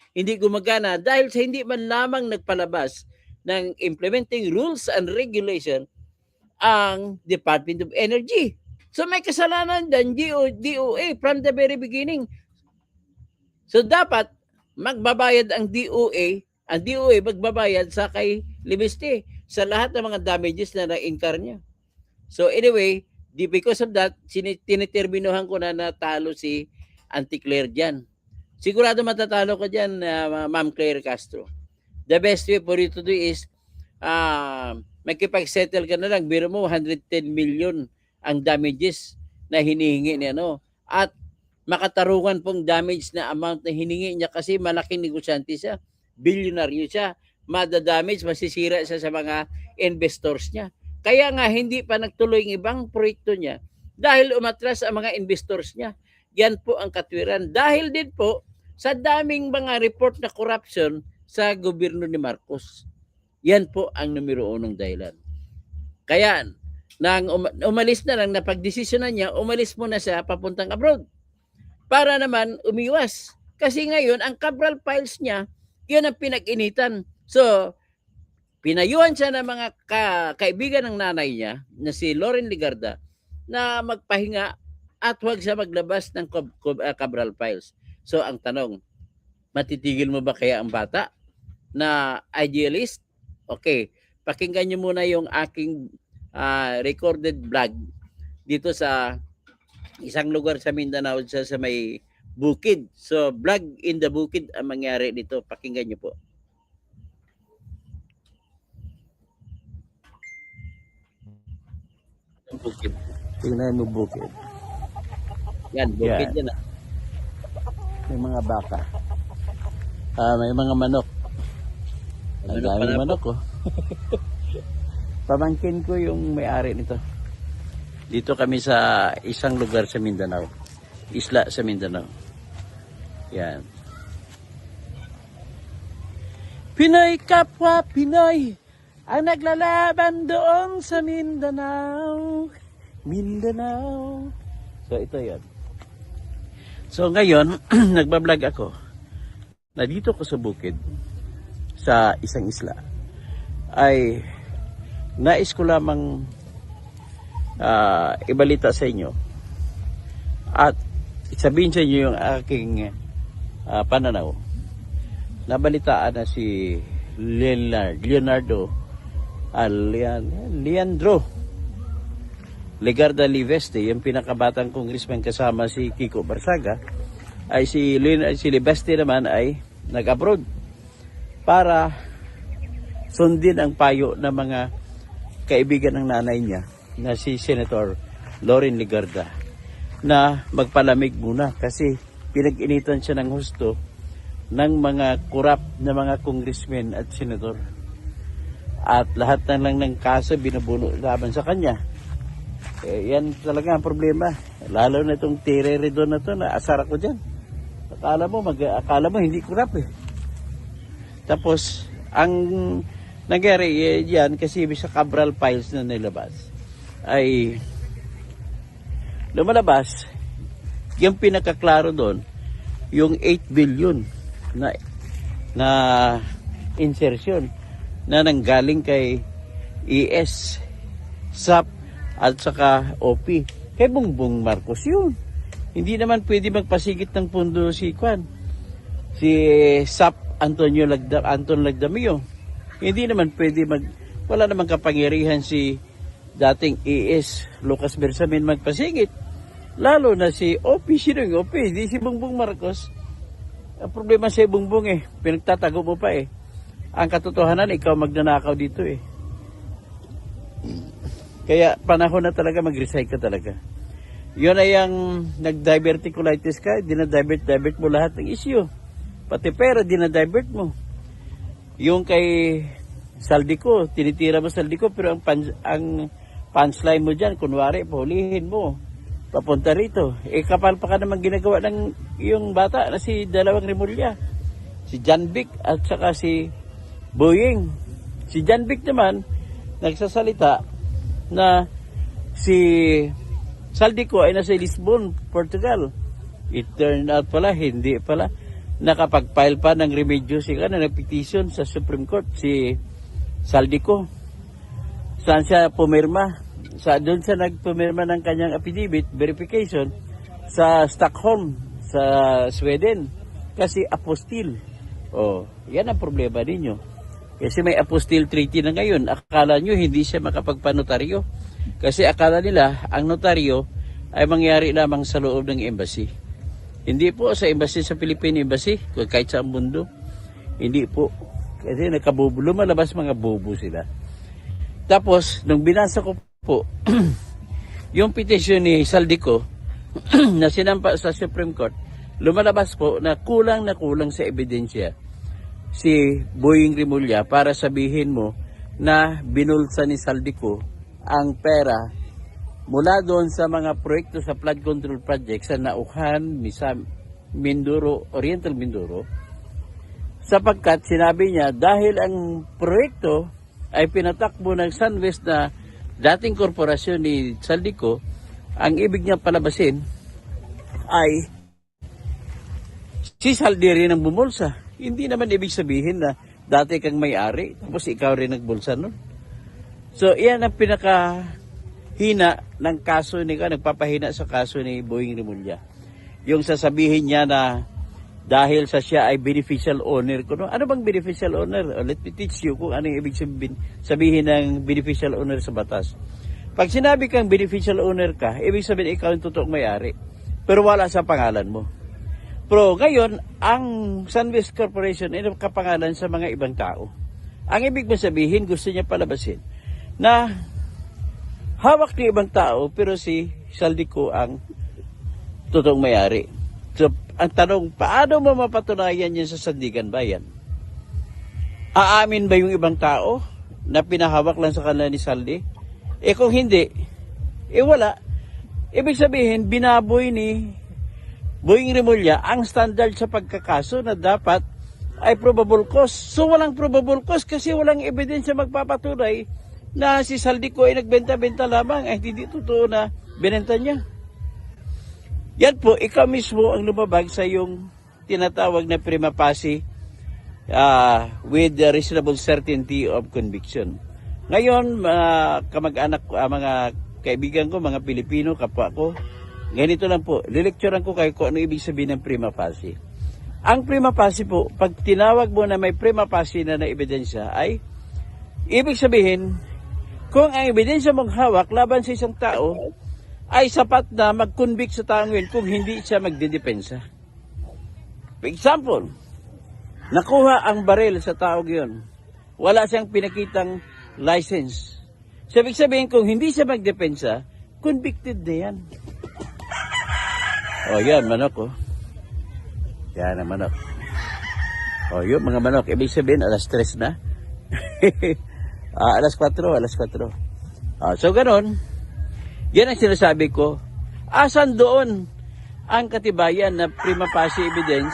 hindi gumagana dahil sa hindi man lamang nagpalabas ng implementing rules and regulation ang Department of Energy. So may kasalanan din DOA from the very beginning. So dapat magbabayad ang DOA magbabayad sa kay Libeste sa lahat ng mga damages na na-incur niya. So anyway, because of that, tiniterminohan ko na natalo si Auntie Claire dyan. Sigurado matatalo ka dyan, Ma'am Claire Castro. The best way for you to do is magkipag-settle ka na lang. Biro mo, 110 million ang damages na hinihingi niya. At makatarungan pong damage na amount na hiningi niya kasi malaking negosyante siya. Bilyonaryo siya. Madadamage, masisira siya sa mga investors niya. Kaya nga hindi pa nagtuloy ng ibang proyekto niya dahil umatras ang mga investors niya. Yan po ang katwiran. Dahil din po sa daming mga report na corruption sa gobyerno ni Marcos. Yan po ang numero 1 dahilan. Kaya nang umalis na lang, napagdesisyonan niya, umalis muna siya papuntang abroad. Para naman umiwas. Kasi ngayon, ang Cabral files niya, yun ang pinag-initan. So, pinayuhan siya ng mga kaibigan ng nanay niya na si Loren Ligarda na magpahinga at huwag siya maglabas ng Cabral files. So ang tanong, matitigil mo ba kaya ang bata na idealist? Okay, pakinggan niyo muna yung aking recorded vlog dito sa isang lugar sa Mindanao sa may bukid. So vlog in the bukid ang mangyari dito. Pakinggan niyo po. Bukid. Tingnan mo bukid. Yan, bukid yan. May mga baka. May mga manok. Ang daming manok ko. Pamangkin ko yung may-ari nito. Dito kami sa isang lugar sa Mindanao. Isla sa Mindanao. Yan. Pinoy kapwa Pinoy ang naglalaban doon sa Mindanao. Mindanao. So ito yan. So ngayon, nagbablog ako na dito ko sa bukid, sa isang isla, ay nais ko lamang ibalita sa inyo at sabihin sa inyo yung aking pananaw. Nabalitaan na si Leandro Legarda Liveste, yung pinakabatang congressman kasama si Kiko Barsaga, ay si Liveste naman ay nag-abroad para sundin ang payo ng mga kaibigan ng nanay niya na si Senator Loren Legarda na magpalamig muna kasi pinag-initan siya ng husto ng mga kurap na mga congressmen at senador. At lahat na lang ng kaso binubuno laban sa kanya. Yan talaga ang problema. Lalo na itong terreridor na to, na asar ako dyan. Akala mo hindi kurap eh. Tapos, ang nangyari yan kasi sa Cabral files na nilabas ay lumalabas yung pinakaklaro doon yung 8 billion na insertion na nanggaling kay ES, SAP at saka OP. Kay Bongbong Marcos yun. Hindi naman pwede magpasigit ng pundo si SAP Anton Lagdamio. Hindi naman pwede wala namang kapangyarihan si dating ES Lucas Bersamin magpasigit. Lalo na si OP. Sino yung OP? Hindi si Bongbong Marcos. Ang problema sa Bongbong pinagtatago mo pa Ang katotohanan, ikaw magnanakaw dito Kaya panahon na talaga mag-resign ka talaga. Yun ay ang nag-diverticulitis ka, dinadivert mo lahat ng issue. Pati pera, dinadivert mo. Yung kay Saldico, tinitira mo Saldico, pero ang punchline mo dyan, kunwari, pahulihin mo. Papunta rito. Kapal pa ka naman ginagawa ng yung bata na si Dalawang Rimulya. Si John Vic at saka si Boying. Si John Vic naman, nagsasalita na si Saldico ay nasa Lisbon, Portugal. It turned out pala, hindi pala. Nakapag-file pa ng remedyo nag-petition sa Supreme Court si Saldico. Saan siya pumirma? Doon siya nagpumirma ng kanyang affidavit verification sa Stockholm, sa Sweden. Kasi apostille. Yan ang problema ninyo. Kasi may apostille treaty na ngayon. Akala nyo hindi siya makapagpanotaryo. Kasi akala nila ang notaryo ay mangyari lamang sa loob ng embassy. Hindi po sa embassy sa Philippine Embassy, kahit sa mundo. Hindi po. Kasi lumalabas mga bobo sila. Tapos, nung binasa ko po, yung petition ni Saldico na sinampa sa Supreme Court, lumalabas po na kulang sa ebidensya si Boying Rimulya para sabihin mo na binulsa ni Saldico ang pera mula doon sa mga proyekto sa flood control project sa Nauhan, Mindoro, Oriental Mindoro, sapagkat sinabi niya dahil ang proyekto ay pinatakbo ng Sunwest na dating korporasyon ni Saldico, ang ibig niya palabasin ay si Saldi rin ang bumulsa. Hindi naman ibig sabihin na dati kang may-ari, tapos ikaw rin nagbulsa nun. So, iyan ang pinakahina ng kaso nagpapahina sa kaso ni Boying Rimulya. Yung sasabihin niya na dahil sa siya ay beneficial owner ko. Ano bang beneficial owner? Let me teach you kung ano yung ibig sabihin ng beneficial owner sa batas. Pag sinabi kang beneficial owner ka, ibig sabihin ikaw yung totoong may-ari. Pero wala sa pangalan mo. Pero ngayon, ang Sunwest Corporation ay nakapangalan sa mga ibang tao. Ang ibig sabihin, gusto niya palabasin na hawak ng ibang tao pero si Saldico ang totoong may-ari. So, ang tanong, paano mo mapatunayan yan sa Sandigan Bayan? Aamin ba yung ibang tao na pinahawak lang sa kanila ni Saldi? Kung hindi, wala. Ibig sabihin, binaboy ni Boying Rimulya ang standard sa pagkakaso na dapat ay probable cause. So walang probable cause kasi walang ebidensya magpapatunay na si Saldico ay nagbenta-benta lamang. Hindi totoo na binenta niya. Yan po, ikaw mismo ang lumabag sa yung tinatawag na prima facie with the reasonable certainty of conviction. Ngayon, kamag-anak, mga kaibigan ko, mga Pilipino, kapwa ko, ganito lang po, lilecturean ko kayo kung ano ibig sabihin ng prima facie. Ang prima facie po, pag tinawag mo na may prima facie na ebidensya ay, ibig sabihin, kung ang ebidensya mong hawak laban sa isang tao, ay sapat na mag-convict sa taong yun kung hindi siya magdidepensa. For example, nakuha ang baril sa taong yun. Wala siyang pinakitang license. So, ibig sabihin, kung hindi siya magdepensa, convicted na yan. O, yan, manok, oh. Yan ang manok. O, yun, mga manok. Ibig sabihin, alas 3 na. Alas 4. So, ganun. Yan ang sinasabi ko. Asan doon ang katibayan na prima facie evidence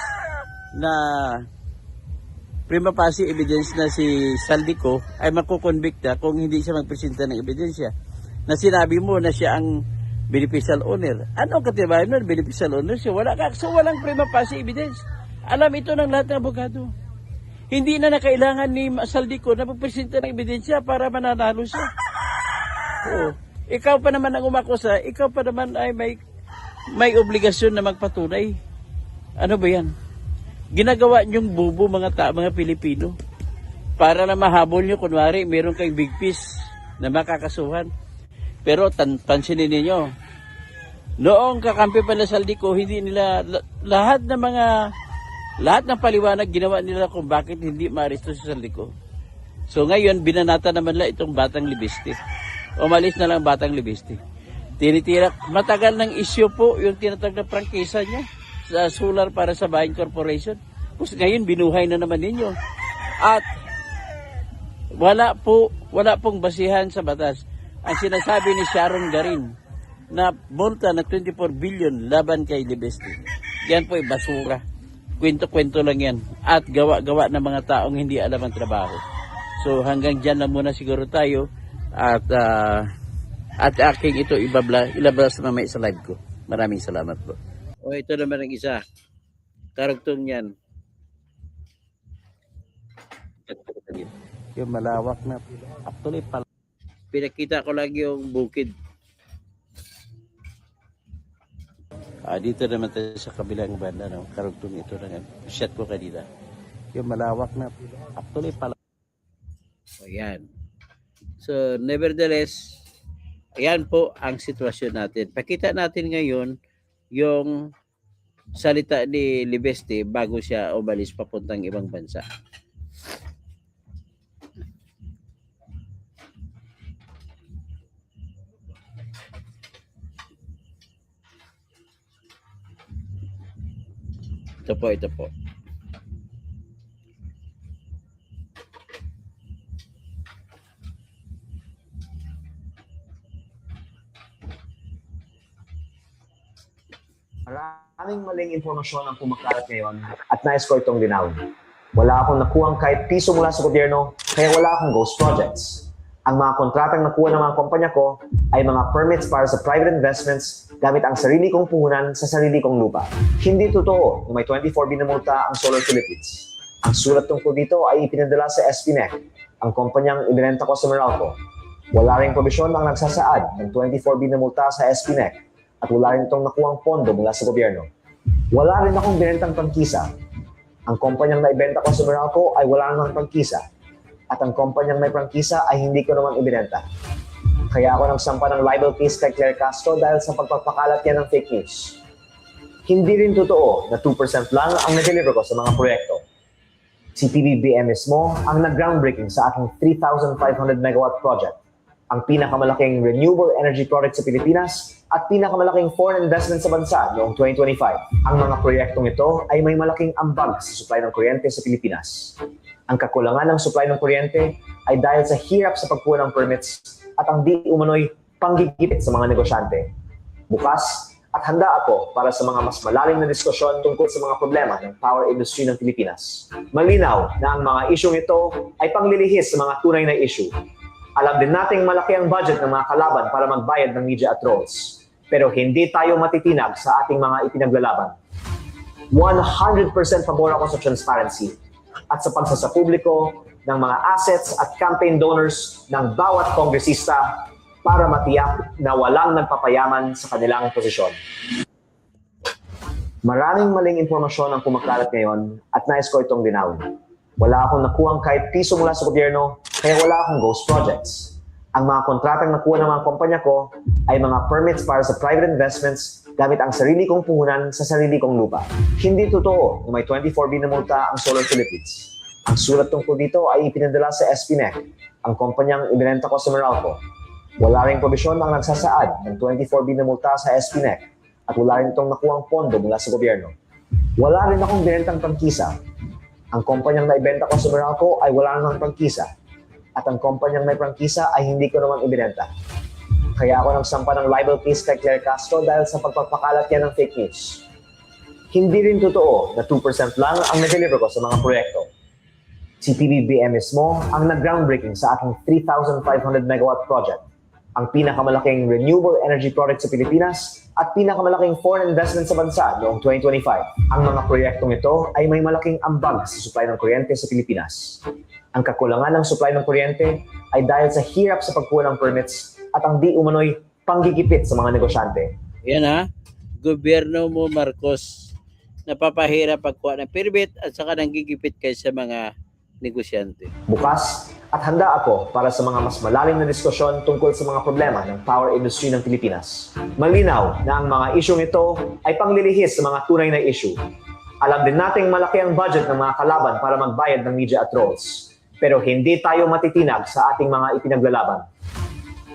na si Saldico ay makukonbikta kung hindi siya magpresenta ng ebidensya. Na sinabi mo na siya ang beneficial owner. Ano ang katibayan nun? Beneficial owner siya. Walang prima facie evidence. Alam ito ng lahat ng abogado. Hindi na kailangan ni Saldico na magpresenta ng ebidensya para mananalo siya. Oo. Ikaw pa naman ang umakusa, ikaw pa naman ay may obligasyon na magpatunay. Ano ba yan? Ginagawa niyong bubo mga Pilipino para na mahabol niyo, kunwari meron kayong big fish na makakasuhan. Pero pansinin niyo, noong kakampi pa na Saldico, hindi nila lahat ng paliwanag ginawa nila kung bakit hindi maaresto si Saldico. So ngayon, binanata naman lang itong batang libiste. Umalis na lang batang libiste. Tinitirak, matagal ng issue po yung tinatawag na prangkisa niya sa solar para sa Bayan Corporation. Tapos ngayon, binuhay na naman ninyo. At wala pong basihan sa batas. Ang sinasabi ni Sharon Garin na multa na 24 billion laban kay Libeste. Yan po ay basura. Kwento-kwento lang yan. At gawa-gawa ng mga taong hindi alam ang trabaho. So hanggang dyan na muna siguro tayo. At aking ito ilabas na mamaya sa live ko. Maraming salamat po. O ito naman ang isa. Karugtong yan. Yung malawak na. Actually, pinakita ko lang yung bukid. Dito naman tayo sa kabilang banda. No? Karugtong ito na. Shot ko kanina. Yung malawak na. Actually, o yan. So, nevertheless, ayan po ang sitwasyon natin. Pakita natin ngayon yung salita ni Libeste bago siya umalis papuntang ibang bansa. Ito po. Maraming maling impormasyon ang kumakalat ngayon at nais ko itong linawin. Wala akong nakuhang kahit piso mula sa gobyerno, kaya wala akong ghost projects. Ang mga kontratang nakuha ng mga kumpanya ko ay mga permits para sa private investments gamit ang sarili kong puhunan sa sarili kong lupa. Hindi totoo na may 24B na multa ang Solar Philippines. Ang sulat tungkol dito ay ipinadala sa SPNEC, ang kumpanyang ibinenta ko sa Meralco. Wala ring probisyon ang nagsasaad ng 24B na multa sa SPNEC. At wala rin itong nakuhang pondo mula sa gobyerno. Wala rin akong binentang prangkisa. Ang kumpanyang naibenta ko sa Meralco ay wala namang prangkisa. At ang kumpanyang may prangkisa ay hindi ko naman ibinenta. Kaya ako nagsampa ng libel case kay Claire Castro dahil sa pagpapakalat niya ng fake news. Hindi rin totoo na 2% lang ang na-deliver ko sa mga proyekto. Si PBBM mismo ang nag-groundbreaking sa aking 3,500 megawatt project, ang pinakamalaking renewable energy project sa Pilipinas at pinakamalaking foreign investment sa bansa noong 2025. Ang mga proyektong ito ay may malaking ambag sa supply ng kuryente sa Pilipinas. Ang kakulangan ng supply ng kuryente ay dahil sa hirap sa pagkuha ng permits at ang di umano'y panggigipit sa mga negosyante. Bukas at handa ako para sa mga mas malalim na diskusyon tungkol sa mga problema ng power industry ng Pilipinas. Malinaw na ang mga isyong ito ay panglilihis sa mga tunay na issue. Alam din nating malaki ang budget ng mga kalaban para magbayad ng media at trolls. pero hindi tayo matitinag sa ating mga ipinaglalaban. 100% pabor ako sa transparency at sa pagsasapubliko ng mga assets at campaign donors ng bawat kongresista para matiyak na walang nagpapayaman sa kanilang posisyon. Maraming maling impormasyon ang kumakalat ngayon at nais ko itong linawin. Wala akong nakuhang kahit piso mula sa gobyerno, kaya wala akong ghost projects. Ang mga kontratang nakuha ng mga kumpanya ko ay mga permits para sa private investments gamit ang sarili kong puhunan sa sarili kong lupa. Hindi totoo na may 24B na multa ang Solar Philippines. Ang sulat tungkol dito ay ipinadala sa SPNEC, ang kumpanyang ibinenta ko sa Meralco. Wala ring probisyon ang nagsasaad ng 24B na multa sa SPNEC at wala rin itong nakuhang pondo mula sa gobyerno. Wala rin akong binentang prangkisa. Ang kumpanyang naibenta ko sa Meralco ay wala namang prangkisa. At ang kumpanyang may prangkisa ay hindi ko naman ibinenta. Kaya ako nagsampa ng libel case kay Claire Castro dahil sa pagpapakalat niya ng fake news. Hindi rin totoo na 2% lang ang nag-deliver ko sa mga proyekto. Si PBBM mismo ang nag-groundbreaking sa aking 3,500 megawatt project, ang pinakamalaking renewable energy project sa Pilipinas at pinakamalaking foreign investment sa bansa noong 2025. Ang mga proyektong ito ay may malaking ambag sa supply ng kuryente sa Pilipinas. Ang kakulangan ng supply ng kuryente ay dahil sa hirap sa pagkuha ng permits at ang di umano'y panggigipit sa mga negosyante. Yan ha, gobyerno mo Marcos, napapahirap pagkuha ng permit at saka nanggigipit kayo sa mga negosyante. Bukas at handa ako para sa mga mas malalim na diskusyon tungkol sa mga problema ng power industry ng Pilipinas. Malinaw na ang mga isyong ito ay panglilihis sa mga tunay na issue. Alam din nating malaki ang budget ng mga kalaban para magbayad ng media at trolls. Pero hindi tayo matitinag sa ating mga ipinaglalaban.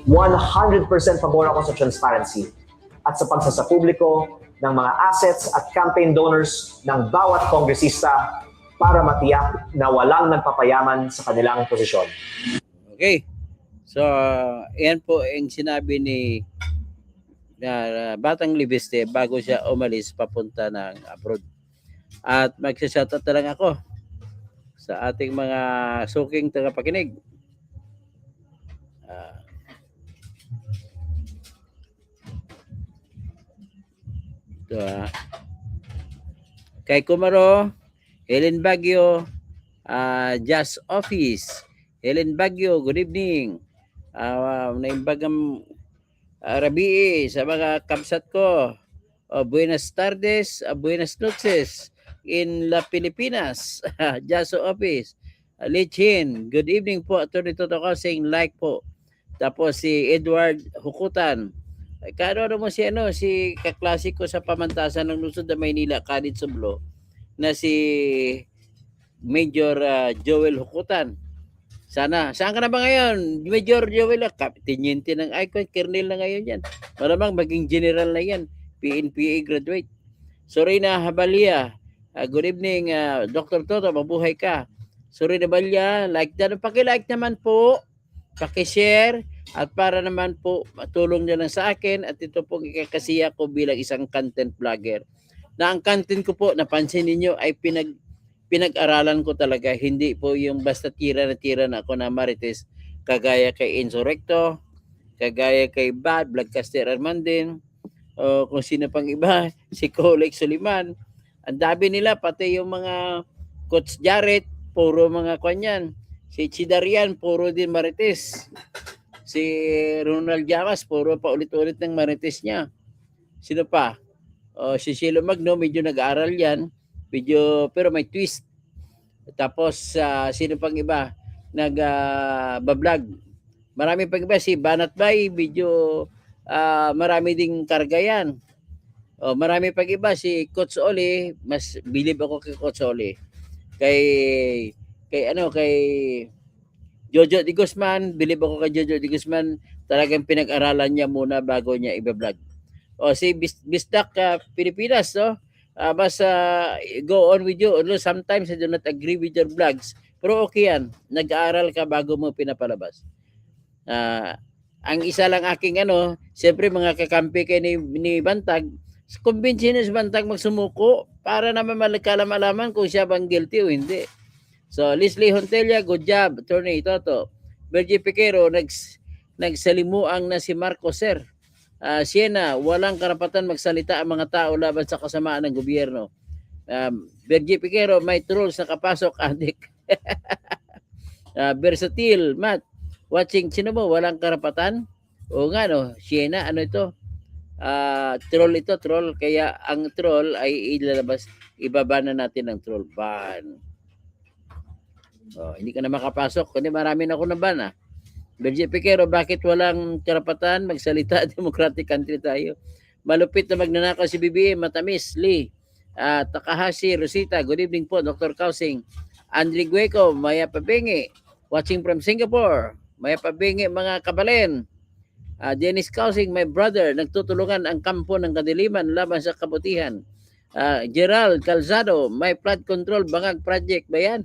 100% pabor ako sa transparency at sa pagsasapubliko ng mga assets at campaign donors ng bawat kongresista para matiyak na walang nagpapayaman sa kanilang posisyon. Okay. So, yan po ang sinabi ni Batang Libiste bago siya umalis papunta ng abroad. At magsashoutout na lang ako sa ating mga suking tagapakinig. Kay Kumaro, Helen Baguio, Just Office, Helen Baguio, good evening. Naimbagang Rabii sa mga kapsat ko. Buenas tardes, buenas noches in La Pilipinas. Just Office. Lichin, good evening po. Attorney Toto saying like po. Tapos si Edward Hukutan. Kano mo si kaklase ko sa pamantasan ng lungsod ng Maynila, Khalid Sublo, na si Major Joel Hukutan. Saan ka na ba ngayon? Major Joel, tiniente ng icon, kernel na ngayon yan. Malamang maging general na yan, PNPA graduate. Sorina Habalia, good evening, Dr. Toto, mabuhay ka. Sorina Habalia, like na, paki-like naman po, paki-share, at para naman po matulong nyo lang sa akin at ito pong ikakasiya ko bilang isang content vlogger. Na ang content ko po, napansin ninyo, ay pinag-aralan ko talaga. Hindi po yung basta tira na ako na marites, kagaya kay Enzo Recto, kagaya kay Bad, Vlogcaster Armandin, o kung sino pang iba, si Colex Suliman. Ang dami nila, pati yung mga Coach Jarrett, puro mga kanyan. Si Chidarian, puro din marites. Si Ronald Llamas, puro pa ulit-ulit ng marites niya. Sino pa? Si Shilo Magno, medyo nag-aaral yan. Pero may twist. Tapos, sino pang iba? Nag-bablog. Marami pang iba. Si Banat Bay, medyo marami ding karga yan. Marami pang iba. Si Coach Oli, mas bilib ako kay Coach Oli. Kay Jojo Di Guzman, bilib ako kay Jojo Di Guzman, talagang pinag-aralan niya muna bago niya i-vlog. Si Bisdak Pilipinas, no? Basta go on with you. Although sometimes I do not agree with your vlogs, pero okay yan. Nag-aaral ka bago mo pinapalabas. Ang isa lang aking siyempre mga kakampi kay ni Bantag, kumbinsin na si Bantag magsumuko para naman malaman kung siya bang guilty o hindi. So, Leslie Hontelia, good job. Attorney Toto. Bergie Piquero, nagsalimuang na si Marcos, sir. Siena, walang karapatan magsalita ang mga tao laban sa kasamaan ng gobyerno. Bergie Piquero, may trolls na kapasok, adik. Versatile, Matt, watching, sino mo, walang karapatan? O nga, no, Siena, ano ito? Troll ito, troll. Kaya ang troll ay ilalabas, ibaba na natin ang troll ban. Hindi ka na makapasok, kundi marami na ako na ban, Bergie Piquero, bakit walang karapatan magsalita? Democratic country tayo. Malupit na magnanakaw si BBM, matamis, Lee. Takahashi, Rosita, good evening po, Dr. Kausing. Andre Gueco, Maya Pabingi, watching from Singapore. Maya Pabingi, mga kabalen. Dennis Kausing, my brother, nagtutulungan ang kampo ng kadiliman laban sa kabutihan. Gerald Calzado, my flood control bangag project ba yan?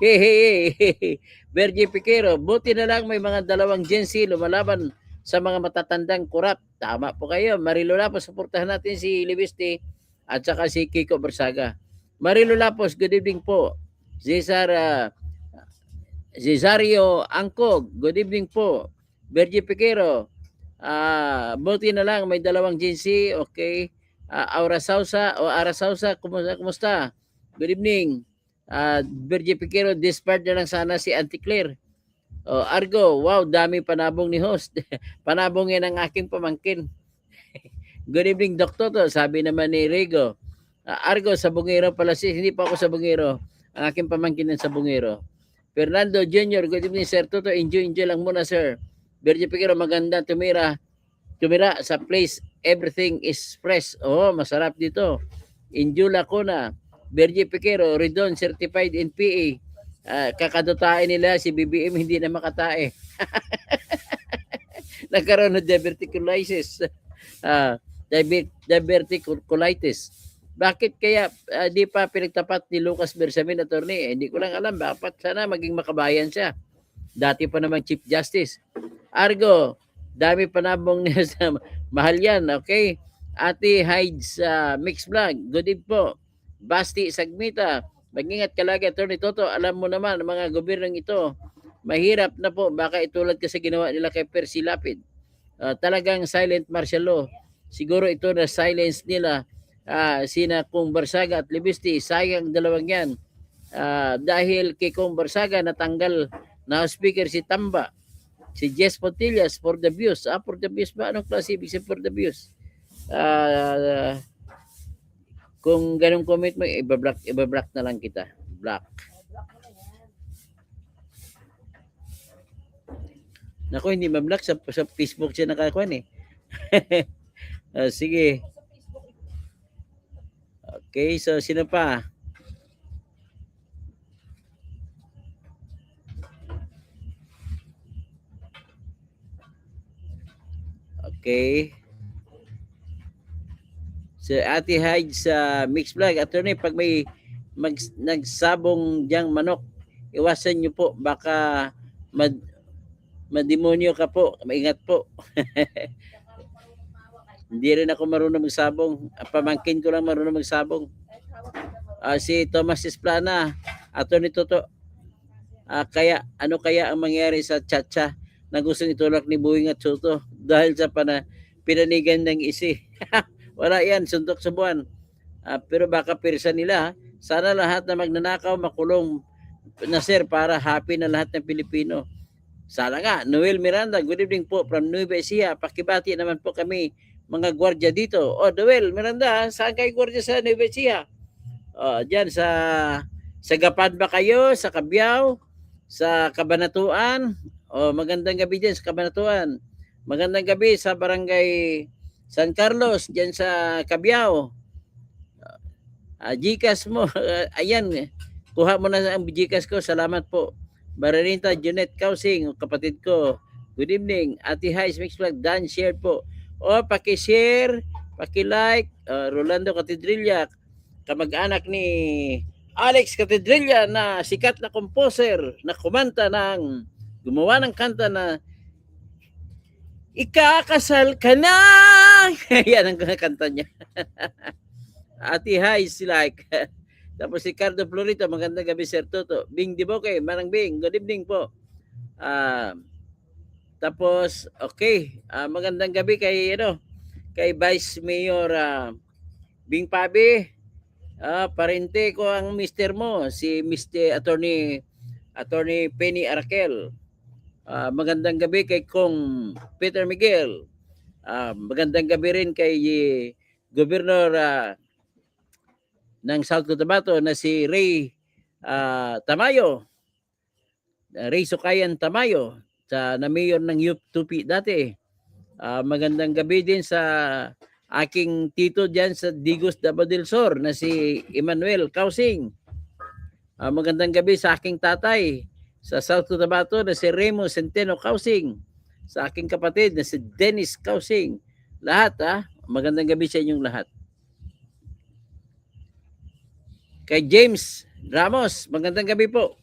Hey. Bergie Piquero, buti na lang may mga dalawang Gen Z lumalaban sa mga matatandang kurap. Tama po kayo. Marilo Lapos, suportahan natin si Libiste at saka si Kiko Bersaga. Marilo Lapos, good evening po. Cesario Angkog, good evening po. Bergie Piquero, buti na lang may dalawang Gen Z. Okay. Ara Sausa, kumusta? Good evening. Bergie Piquero, dispart na lang sana si Auntie Claire. Argo, wow, dami panabong ni host. Panabong yan ang aking pamangkin. Good evening, Dr. To, sabi naman ni Rego. Argo, sa Bungero pala hindi pa ako sa Bungero. Ang aking pamangkin ng sa Bungero. Fernando Jr., good evening, Sir Toto. Enjoy lang muna, sir. Bergie Piquero, maganda tumira sa place. Everything is fresh. Masarap dito. Enjoy ko na. Bergie Piquero, Redon, certified in PA. Kakadotain nila si BBM, hindi na makatae. Nagkaroon ng diverticulitis. Diverticulitis. Bakit kaya di pa pinagtapat ni Lucas Bersamin, attorney? Hindi ko lang alam. Bakit sana maging makabayan siya. Dati pa naman Chief Justice. Argo, dami panabong niya sa mahal yan. Okay? Ate Hides Mix Vlog, good evening po. Basti Sagmita, mag-ingat ka lagi, Attorney Toto. Alam mo naman, mga gobyernong ito, mahirap na po. Baka itulad kasi ginawa nila kay Percy Lapid. Talagang silent martial law. Siguro ito na silence nila sina Kung Barsaga at Libiste. Sayang dalawang yan. Dahil kay Kung Barsaga natanggal na speaker si Tamba. Si Jess Pontillas for the views. For the views ba? Anong klase ibig sabihin for the views? Kung ganun comment mo, ibablock na lang kita. Block. Naku, hindi mablock. Sa Facebook siya nakakuan eh. Sige. Okay, so sino pa? Okay. So Ate Hyde sa Mixed Vlog, attorney, pag may nagsabong diyang manok, iwasan niyo po, baka mademonyo ka po, maingat po. Hindi rin ako marunong magsabong, pamangkin ko lang marunong magsabong. Si Thomas Esplana, attorney Toto, kaya ano kaya ang mangyari sa Chacha na gustong itulak ni Buing at Soto dahil sa pinanigan ng isi? Wala yan, suntok sa buwan. Pero baka pirsa nila. Sana lahat na magnanakaw makulong na sir para happy na lahat ng Pilipino. Sana nga. Noel Miranda, good evening po from Nueva Ecija. Pakibati naman po kami mga gwardiya dito. Noel Miranda, saan kayo gwardiya sa Nueva Ecija? Diyan sa Gapan ba kayo? Sa Cabiao? Sa Cabanatuan? Magandang gabi dyan sa Cabanatuan. Magandang gabi sa Barangay San Carlos, dyan sa Cabiao. Gcash mo, ayan, kuha mo na ang Gcash ko, salamat po. Bararinta, Junet Kausing, kapatid ko, good evening. Ate Highs Mix Vlog, Dan, share po. Paki-share, paki-like, Rolando Catedrilla, kamag-anak ni Alex Catedrilla na sikat na composer na gumawa ng kanta na ikakasal ka na. Yan ang kanta niya. Ate Hi, si like. Tapos si Ricardo Florito, magandang gabi Sir Toto. Bing Diboke, Manang Bing, good evening po. Tapos, okay. Magandang gabi kay, kay Vice Mayor Bing Pabi. Parente ko ang mister mo, si Mr. Attorney Penny Arakel. Magandang gabi kay Kong Peter Miguel. Magandang gabi rin kay Governor ng South Cotabato na si Ray Tamayo. Ray Sukayan Tamayo na mayor ng UP dati. Magandang gabi din sa aking tito dyan sa Digos Davao del Sur na si Emmanuel Kausing. Magandang gabi sa aking tatay sa South Cotabato na si Remo Centeno Kausing. Sa aking kapatid na si Dennis Kausing. Lahat magandang gabi sa inyong lahat. Kay James Ramos, magandang gabi po.